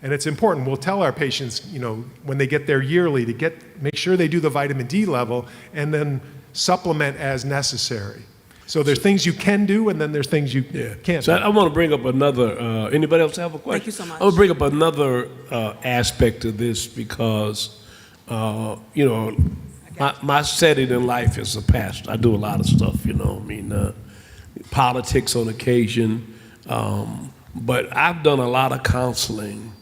And it's important. We'll tell our patients, when they get their yearly, to make sure they do the vitamin D level and then supplement as necessary. So there's things you can do, and then there's things you can't So do. I want to bring up another, anybody else have a question? Thank you so much. I want to bring up another aspect of this because, my setting in life is a pastor. I do a lot of stuff, politics on occasion. But I've done a lot of counseling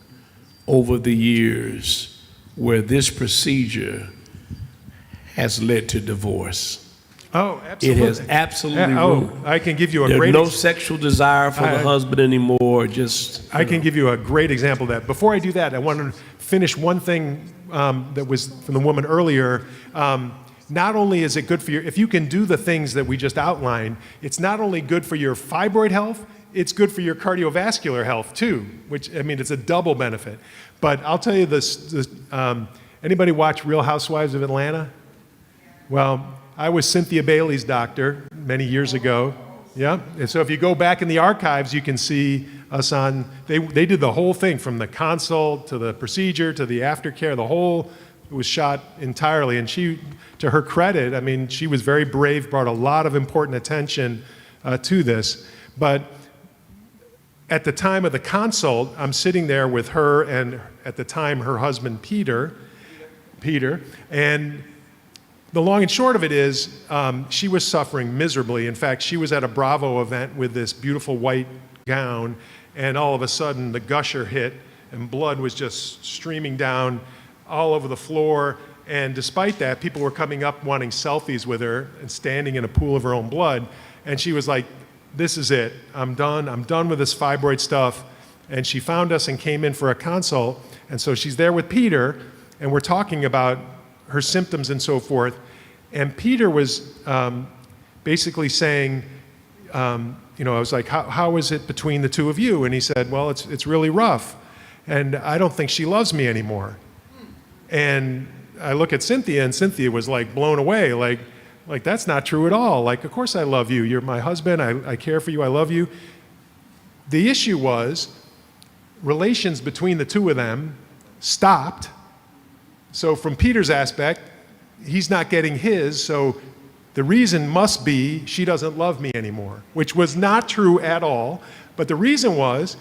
over the years where this procedure has led to divorce. Oh, It absolutely. has absolutely ruined. I can give you a There's great no sexual desire for the husband anymore. I can give you a great example of that. Before I do that, I want to finish one thing that was from the woman earlier. Not only is it good for if you can do the things that we just outlined, it's not only good for your fibroid health, it's good for your cardiovascular health too, which, it's a double benefit. But I'll tell you this, anybody watch Real Housewives of Atlanta? Well, I was Cynthia Bailey's doctor many years ago. Yeah, and so if you go back in the archives, you can see us on, they did the whole thing from the consult to the procedure to the aftercare, it was shot entirely. And she, to her credit, she was very brave, brought a lot of important attention to this. But at the time of the consult, I'm sitting there with her and at the time her husband, Peter, and the long and short of it is she was suffering miserably. In fact, she was at a Bravo event with this beautiful white gown, and all of a sudden the gusher hit and blood was just streaming down all over the floor. And despite that, people were coming up wanting selfies with her and standing in a pool of her own blood. And she was like, this is it. I'm done with this fibroid stuff. And she found us and came in for a consult. And so she's there with Peter, and we're talking about her symptoms and so forth. And Peter was basically saying, I was like, how is it between the two of you? And he said, well, it's really rough. And I don't think she loves me anymore. And I look at Cynthia, and Cynthia was like blown away, like that's not true at all. Like, of course I love you. You're my husband. I care for you. I love you. The issue was relations between the two of them stopped. So from Peter's aspect, he's not getting his, so the reason must be she doesn't love me anymore, which was not true at all. But the reason was,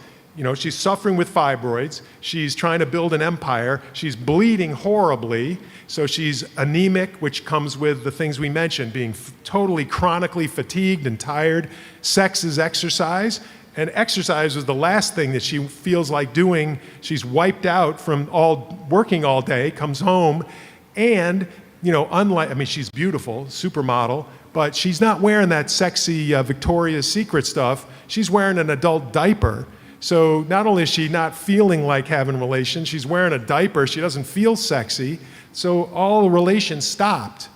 she's suffering with fibroids. She's trying to build an empire. She's bleeding horribly. So she's anemic, which comes with the things we mentioned, being totally chronically fatigued and tired. Sex is exercise. And exercise was the last thing that she feels like doing. She's wiped out from working all day, comes home, and she's beautiful, supermodel, but she's not wearing that sexy Victoria's Secret stuff. She's wearing an adult diaper. So not only is she not feeling like having relations, she's wearing a diaper. She doesn't feel sexy. So all the relations stopped.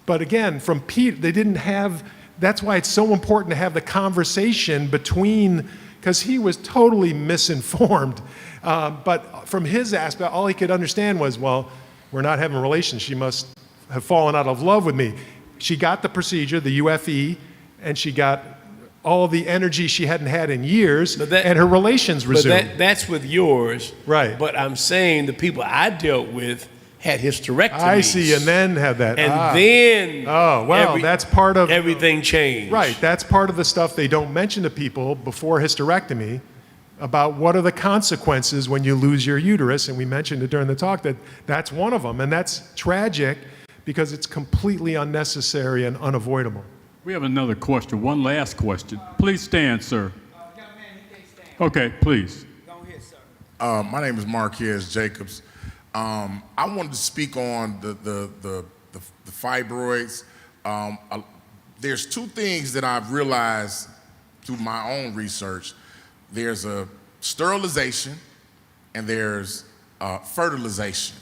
But again, from Pete, they didn't have. That's why it's so important to have the conversation because he was totally misinformed. But from his aspect, all he could understand was, well, we're not having relations. She must have fallen out of love with me. She got the procedure, the UFE, and she got all the energy she hadn't had in years, and her relations resumed. But that's with yours. Right. But I'm saying the people I dealt with had hysterectomies. I see, and then had that. And then that's part of everything changed. Right, that's part of the stuff they don't mention to people before hysterectomy about what are the consequences when you lose your uterus, and we mentioned it during the talk that's one of them, and that's tragic because it's completely unnecessary and unavoidable. We have another question, one last question. Please stand, sir. Young man, he can't stand. Okay, please. Go ahead, sir. My name is Marquez Jacobs. I wanted to speak on the fibroids. There's two things that I've realized through my own research. There's a sterilization and there's fertilization.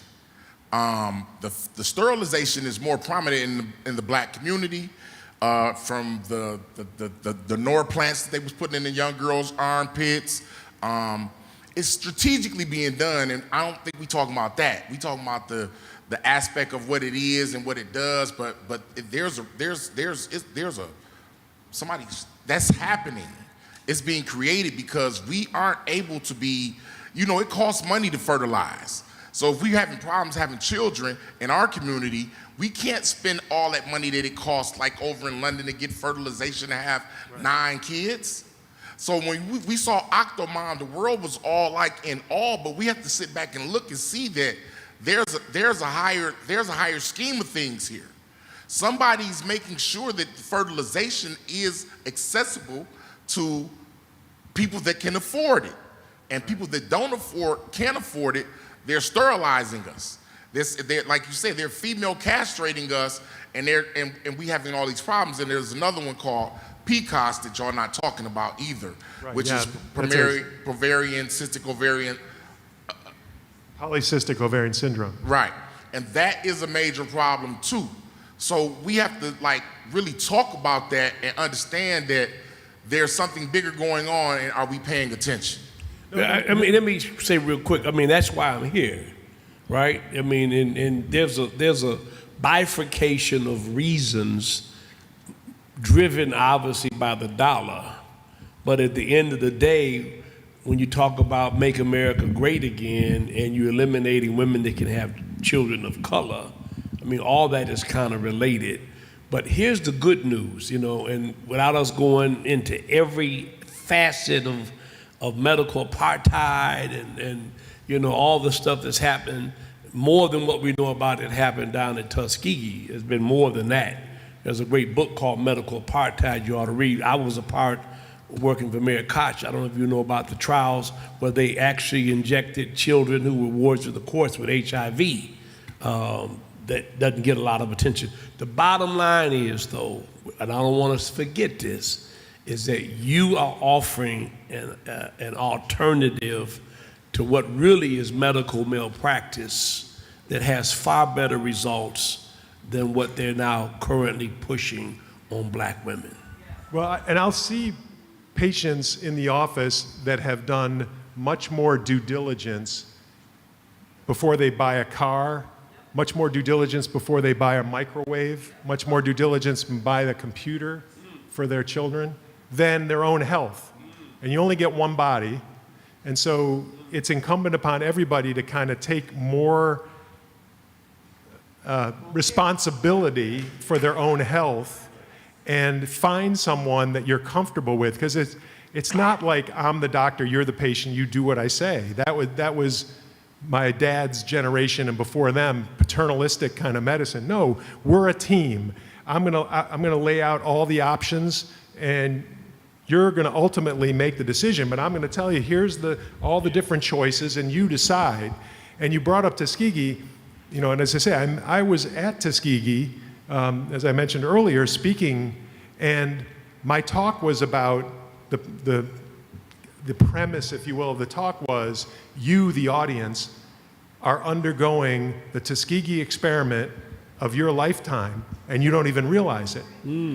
The sterilization is more prominent in the black community from the Norplants that they was putting in the young girls' armpits. It's strategically being done, and I don't think we talking about that. We talking about the aspect of what it is and what it does. But there's somebody that's happening. It's being created because we aren't able to be. It costs money to fertilize. So if we're having problems having children in our community, we can't spend all that money that it costs, like over in London, to get fertilization to have 9 kids. So when we saw Octomom, the world was all like in awe, but we have to sit back and look and see that there's a higher scheme of things here. Somebody's making sure that fertilization is accessible to people that can afford it, and people that can't afford it, they're sterilizing us. Like you said, they're female castrating us, and we having all these problems. And there's another one called PCOS that y'all not talking about either, right, which is Bavarian cystic ovarian. Polycystic ovarian syndrome. Right, and that is a major problem too. So we have to really talk about that and understand that there's something bigger going on, and are we paying attention? Let me say real quick. That's why I'm here, right? And there's a bifurcation of reasons driven obviously by the dollar. But at the end of the day, when you talk about make America great again and you're eliminating women that can have children of color, all that is kind of related. But here's the good news, and without us going into every facet of medical apartheid and all the stuff that's happened, more than what we know about it happened down in Tuskegee. It's been more than that. There's a great book called Medical Apartheid you ought to read. I was a part working for Mayor Koch. I don't know if you know about the trials where they actually injected children who were wards of the courts with HIV. That doesn't get a lot of attention. The bottom line is, though, and I don't want us to forget this, is that you are offering an alternative to what really is medical malpractice that has far better results than what they're now currently pushing on black women. Well, and I'll see patients in the office that have done much more due diligence before they buy a car, much more due diligence before they buy a microwave, much more due diligence and buy the computer for their children than their own health. And you only get one body, and so it's incumbent upon everybody to kind of take more responsibility for their own health and find someone that you're comfortable with, because it's not like I'm the doctor, you're the patient, you do what I say. That was my dad's generation and before them, paternalistic kind of medicine. No, we're a team. I'm gonna lay out all the options, and you're gonna ultimately make the decision, but I'm gonna tell you, here's all the different choices, and you decide. And you brought up Tuskegee, you know, and as I say, I was at Tuskegee, as I mentioned earlier, speaking, and my talk was about the premise, if you will, of the talk was, you, the audience, are undergoing the Tuskegee experiment of your lifetime, and you don't even realize it.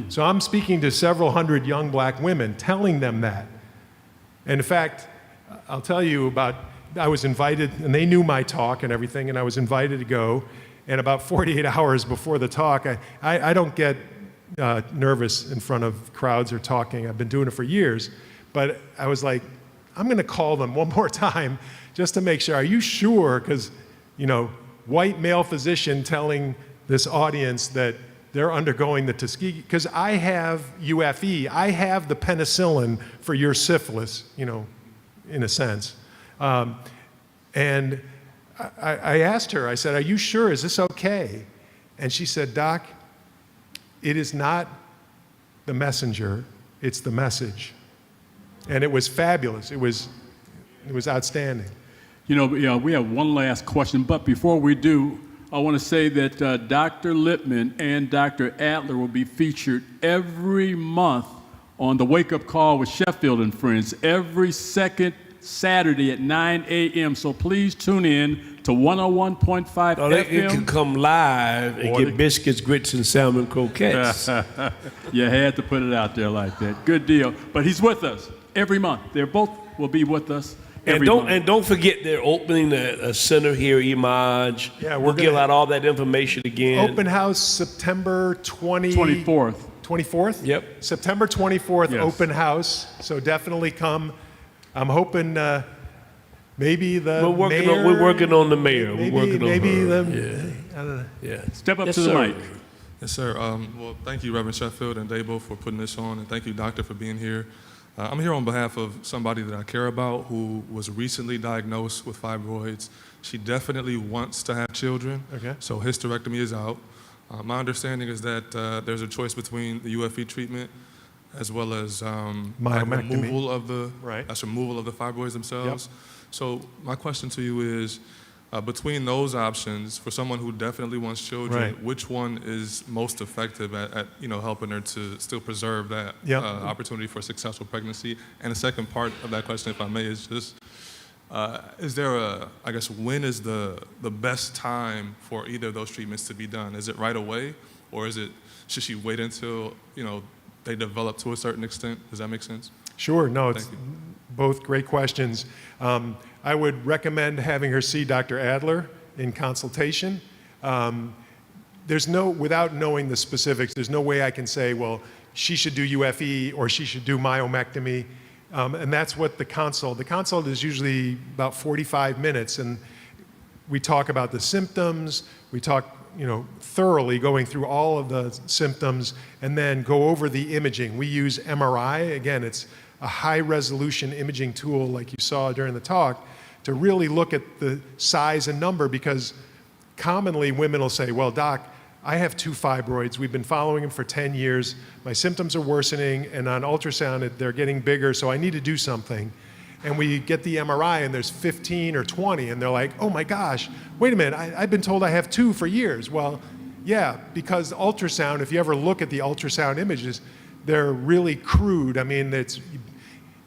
So I'm speaking to several hundred young black women, telling them that. And in fact, I'll tell you about, I was invited, and they knew my talk and everything, and I was invited to go, and about 48 hours before the talk, I don't get nervous in front of crowds or talking. I've been doing it for years, but I was like, I'm gonna call them one more time just to make sure. Are you sure? Because, you know, white male physician telling this audience that they're undergoing the Tuskegee, because I have UFE, I have the penicillin for your syphilis, you know, in a sense. And I asked her, I said, are you sure, is this okay? And she said, Doc, it is not the messenger, it's the message. And it was fabulous. It was outstanding. You know, yeah, we have one last question, but before we do, I want to say that Dr. Lippman and Dr. Adler will be featured every month on the Wake Up Call with Sheffield and Friends, every second Saturday at 9 a.m. So please tune in to 101.5 FM. They can come live and get biscuits, grits, and salmon croquettes. You had to put it out there like that. Good deal. But he's with us every month. They both will be with us every month. And don't forget they're opening a center here, Imaj. Yeah, we'll give out all that information again. Open house September 24th. 24th? Yep. September 24th, Yes. Open house. So definitely come. I'm hoping maybe the mayor. We're working on the mayor. Maybe, we're working maybe on her. the. I don't know. Yeah. Step up Yes, to the sir. mic. Yes, sir. Well, thank you, Reverend Sheffield and Dabo, for putting this on, and thank you, Doctor, for being here. I'm here on behalf of somebody that I care about who was recently diagnosed with fibroids. She definitely wants to have children, Okay. so hysterectomy is out. My understanding is that there's a choice between the UFE treatment as well as Myomectomy. removal of the Right. removal of the fibroids themselves. So my question to you is, between those options, for someone who definitely wants children, Right. which one is most effective at helping her to still preserve that Yep. opportunity for successful pregnancy? And the second part of that question, if I may, is just, is there when is the best time for either of those treatments to be done? Is it right away, or should she wait until, they develop to a certain extent? Does that make sense? Sure. No, it's Thank both great questions. I would recommend having her see Dr. Adler in consultation. Without knowing the specifics, there's no way I can say, well, she should do UFE or she should do myomectomy. And that's what the consult is usually about 45 minutes. And we talk about the symptoms, we talk thoroughly going through all of the symptoms, and then go over the imaging. We use MRI. Again, it's a high-resolution imaging tool like you saw during the talk to really look at the size and number, because commonly women will say, well, doc, I have 2 fibroids. We've been following them for 10 years. My symptoms are worsening, and on ultrasound, they're getting bigger, so I need to do something. And we get the MRI, and there's 15 or 20, and they're like, oh my gosh, wait a minute, I've been told I have 2 for years. Well, yeah, because ultrasound, if you ever look at the ultrasound images, they're really crude. I mean,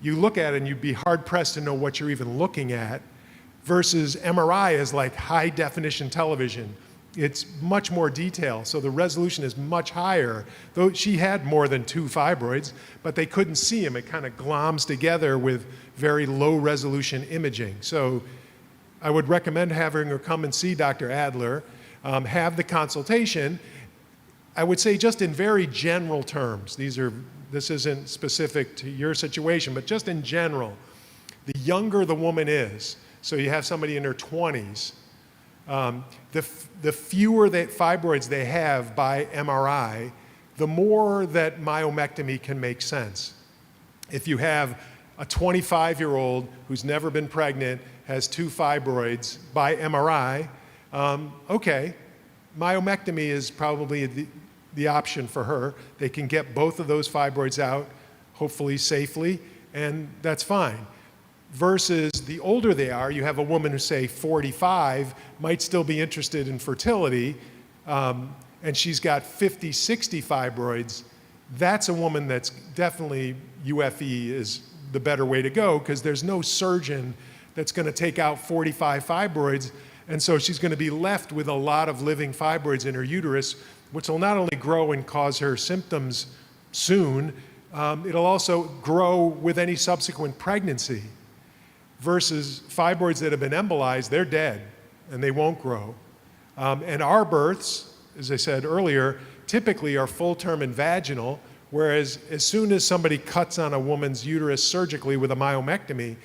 you look at it and you'd be hard-pressed to know what you're even looking at, versus MRI is like high-definition television. It's much more detailed, so the resolution is much higher. Though she had more than 2 fibroids, but they couldn't see them. It kind of gloms together with very low-resolution imaging. So I would recommend having her come and see Dr. Adler, have the consultation. I would say just in very general terms. This isn't specific to your situation, but just in general, the younger the woman is, so you have somebody in her 20s, the fewer fibroids they have by MRI, the more that myomectomy can make sense. If you have a 25-year-old who's never been pregnant, has 2 fibroids by MRI, okay, myomectomy is probably the option for her. They can get both of those fibroids out, hopefully safely, and that's fine. Versus the older they are, you have a woman who's, say, 45, might still be interested in fertility, and she's got 50, 60 fibroids. That's a woman that's definitely UFE is the better way to go, because there's no surgeon that's going to take out 45 fibroids, and so she's going to be left with a lot of living fibroids in her uterus, which will not only grow and cause her symptoms soon, it'll also grow with any subsequent pregnancy. Versus fibroids that have been embolized, they're dead and they won't grow. And our births, as I said earlier, typically are full-term and vaginal, whereas as soon as somebody cuts on a woman's uterus surgically with a myomectomy,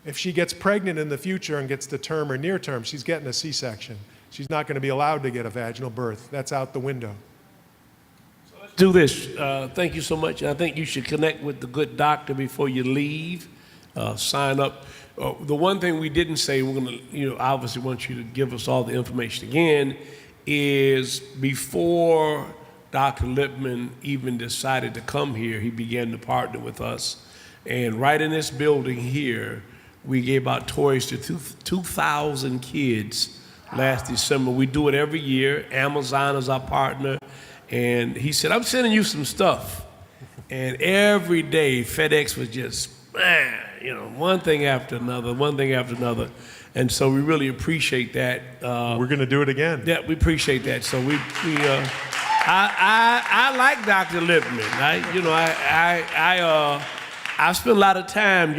if she gets pregnant in the future and gets to term or near term, she's getting a C-section. She's not going to be allowed to get a vaginal birth. That's out the window. So let's do this. Thank you so much. I think you should connect with the good doctor before you leave. Sign up. The one thing we didn't say, we're going to, obviously want you to give us all the information again, is before Dr. Lippman even decided to come here, he began to partner with us. And right in this building here, we gave out toys to 2,000 kids last December. We do it every year. Amazon is our partner. And he said, I'm sending you some stuff. And every day, FedEx was just, one thing after another, one thing after another. And so we really appreciate that. We're going to do it again. Yeah, we appreciate that. So I like Dr. Lippman. I spend a lot of time,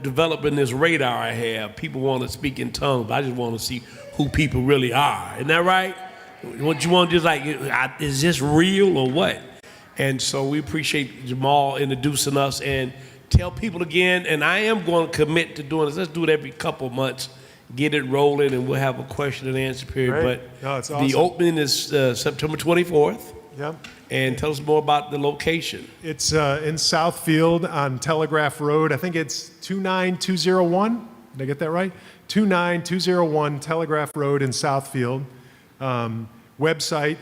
developing this radar I have. People want to speak in tongues, but I just want to see who people really are. Isn't that right? What you want to do is is this real or what? And so we appreciate Jamal introducing us, and tell people again, and I am going to commit to doing this. Let's do it every couple of months, get it rolling, and we'll have a question and answer period. Great. But No, it's awesome. The opening is September 24th. Yep. And tell us more about the location. It's in Southfield on Telegraph Road. I think it's 29201. Did I get that right? 29201 Telegraph Road in Southfield. Website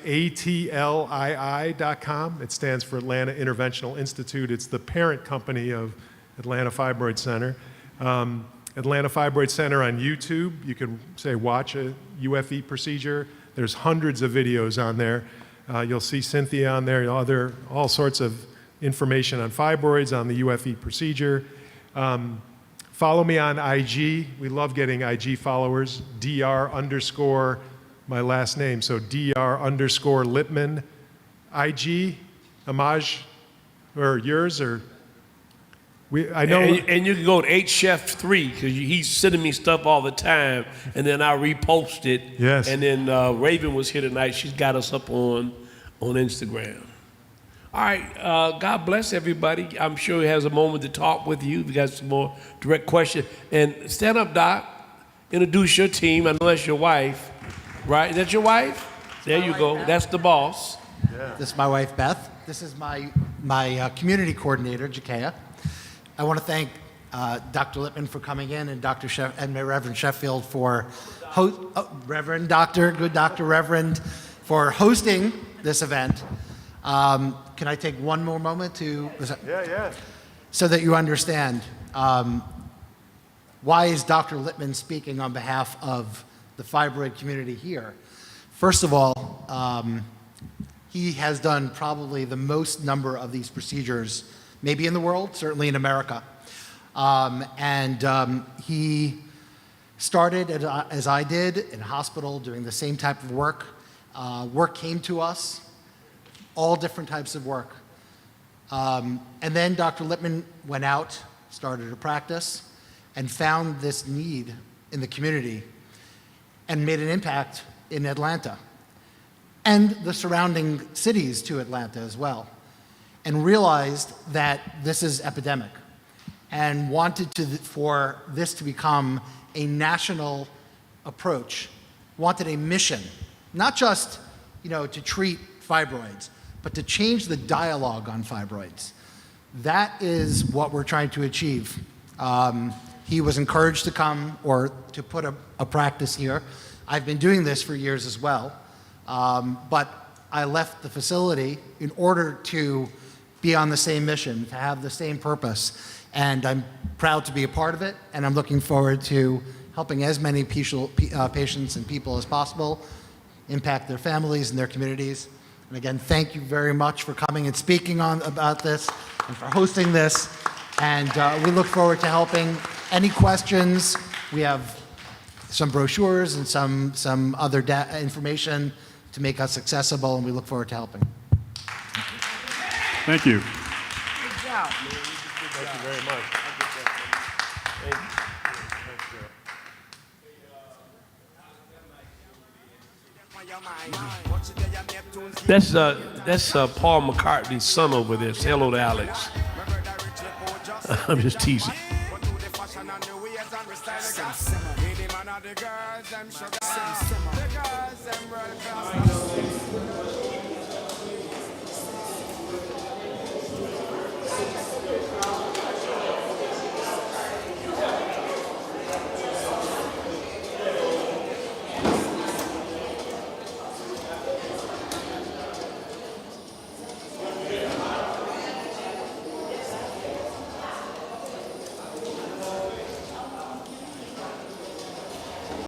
atlii.com. It stands for Atlanta Interventional Institute. It's the parent company of Atlanta Fibroid Center. Atlanta Fibroid Center on YouTube. You can watch a UFE procedure. There's hundreds of videos on there. You'll see Cynthia on there, all sorts of information on fibroids, on the UFE procedure. Follow me on IG. We love getting IG followers. DR_ my last name, so DR_ Lippman. IG, Amaj, or yours, or I know. And you can go to HChef3 because he's sending me stuff all the time, and then I repost it. Yes. And then Raven was here tonight. She's got us up on Instagram. All right. God bless everybody. I'm sure he has a moment to talk with you. If you got some more direct questions, and stand up, Doc. Introduce your team. I know that's your wife, right? Is that your wife? There you go. That's the boss. Yeah. This is my wife, Beth. This is my community coordinator, Jakaya. I want to thank Dr. Lippman for coming in, and Reverend Sheffield for Reverend for hosting this event. Can I take one more moment to, Yeah. so that you understand why is Dr. Lippman speaking on behalf of the fibroid community here? First of all, he has done probably the most number of these procedures, maybe in the world, certainly in America. He started, as I did, in a hospital doing the same type of work. Work came to us, all different types of work. And then Dr. Lippman went out, started a practice, and found this need in the community and made an impact in Atlanta and the surrounding cities to Atlanta as well, and realized that this is epidemic and wanted for this to become a national approach, wanted a mission, not just to treat fibroids, but to change the dialogue on fibroids. That is what we're trying to achieve. He was encouraged to come or to put a practice here. I've been doing this for years as well, but I left the facility in order to be on the same mission, to have the same purpose. And I'm proud to be a part of it, and I'm looking forward to helping as many patients and people as possible, impact their families and their communities. And again, thank you very much for coming and speaking about this and for hosting this. And we look forward to helping. Any questions? We have some brochures and some other information to make us accessible, and we look forward to helping. Thank you. Thank you very much. That's Paul McCartney's son over there. Say hello to Alex. I'm just teasing. The girls, them sugar. The girls,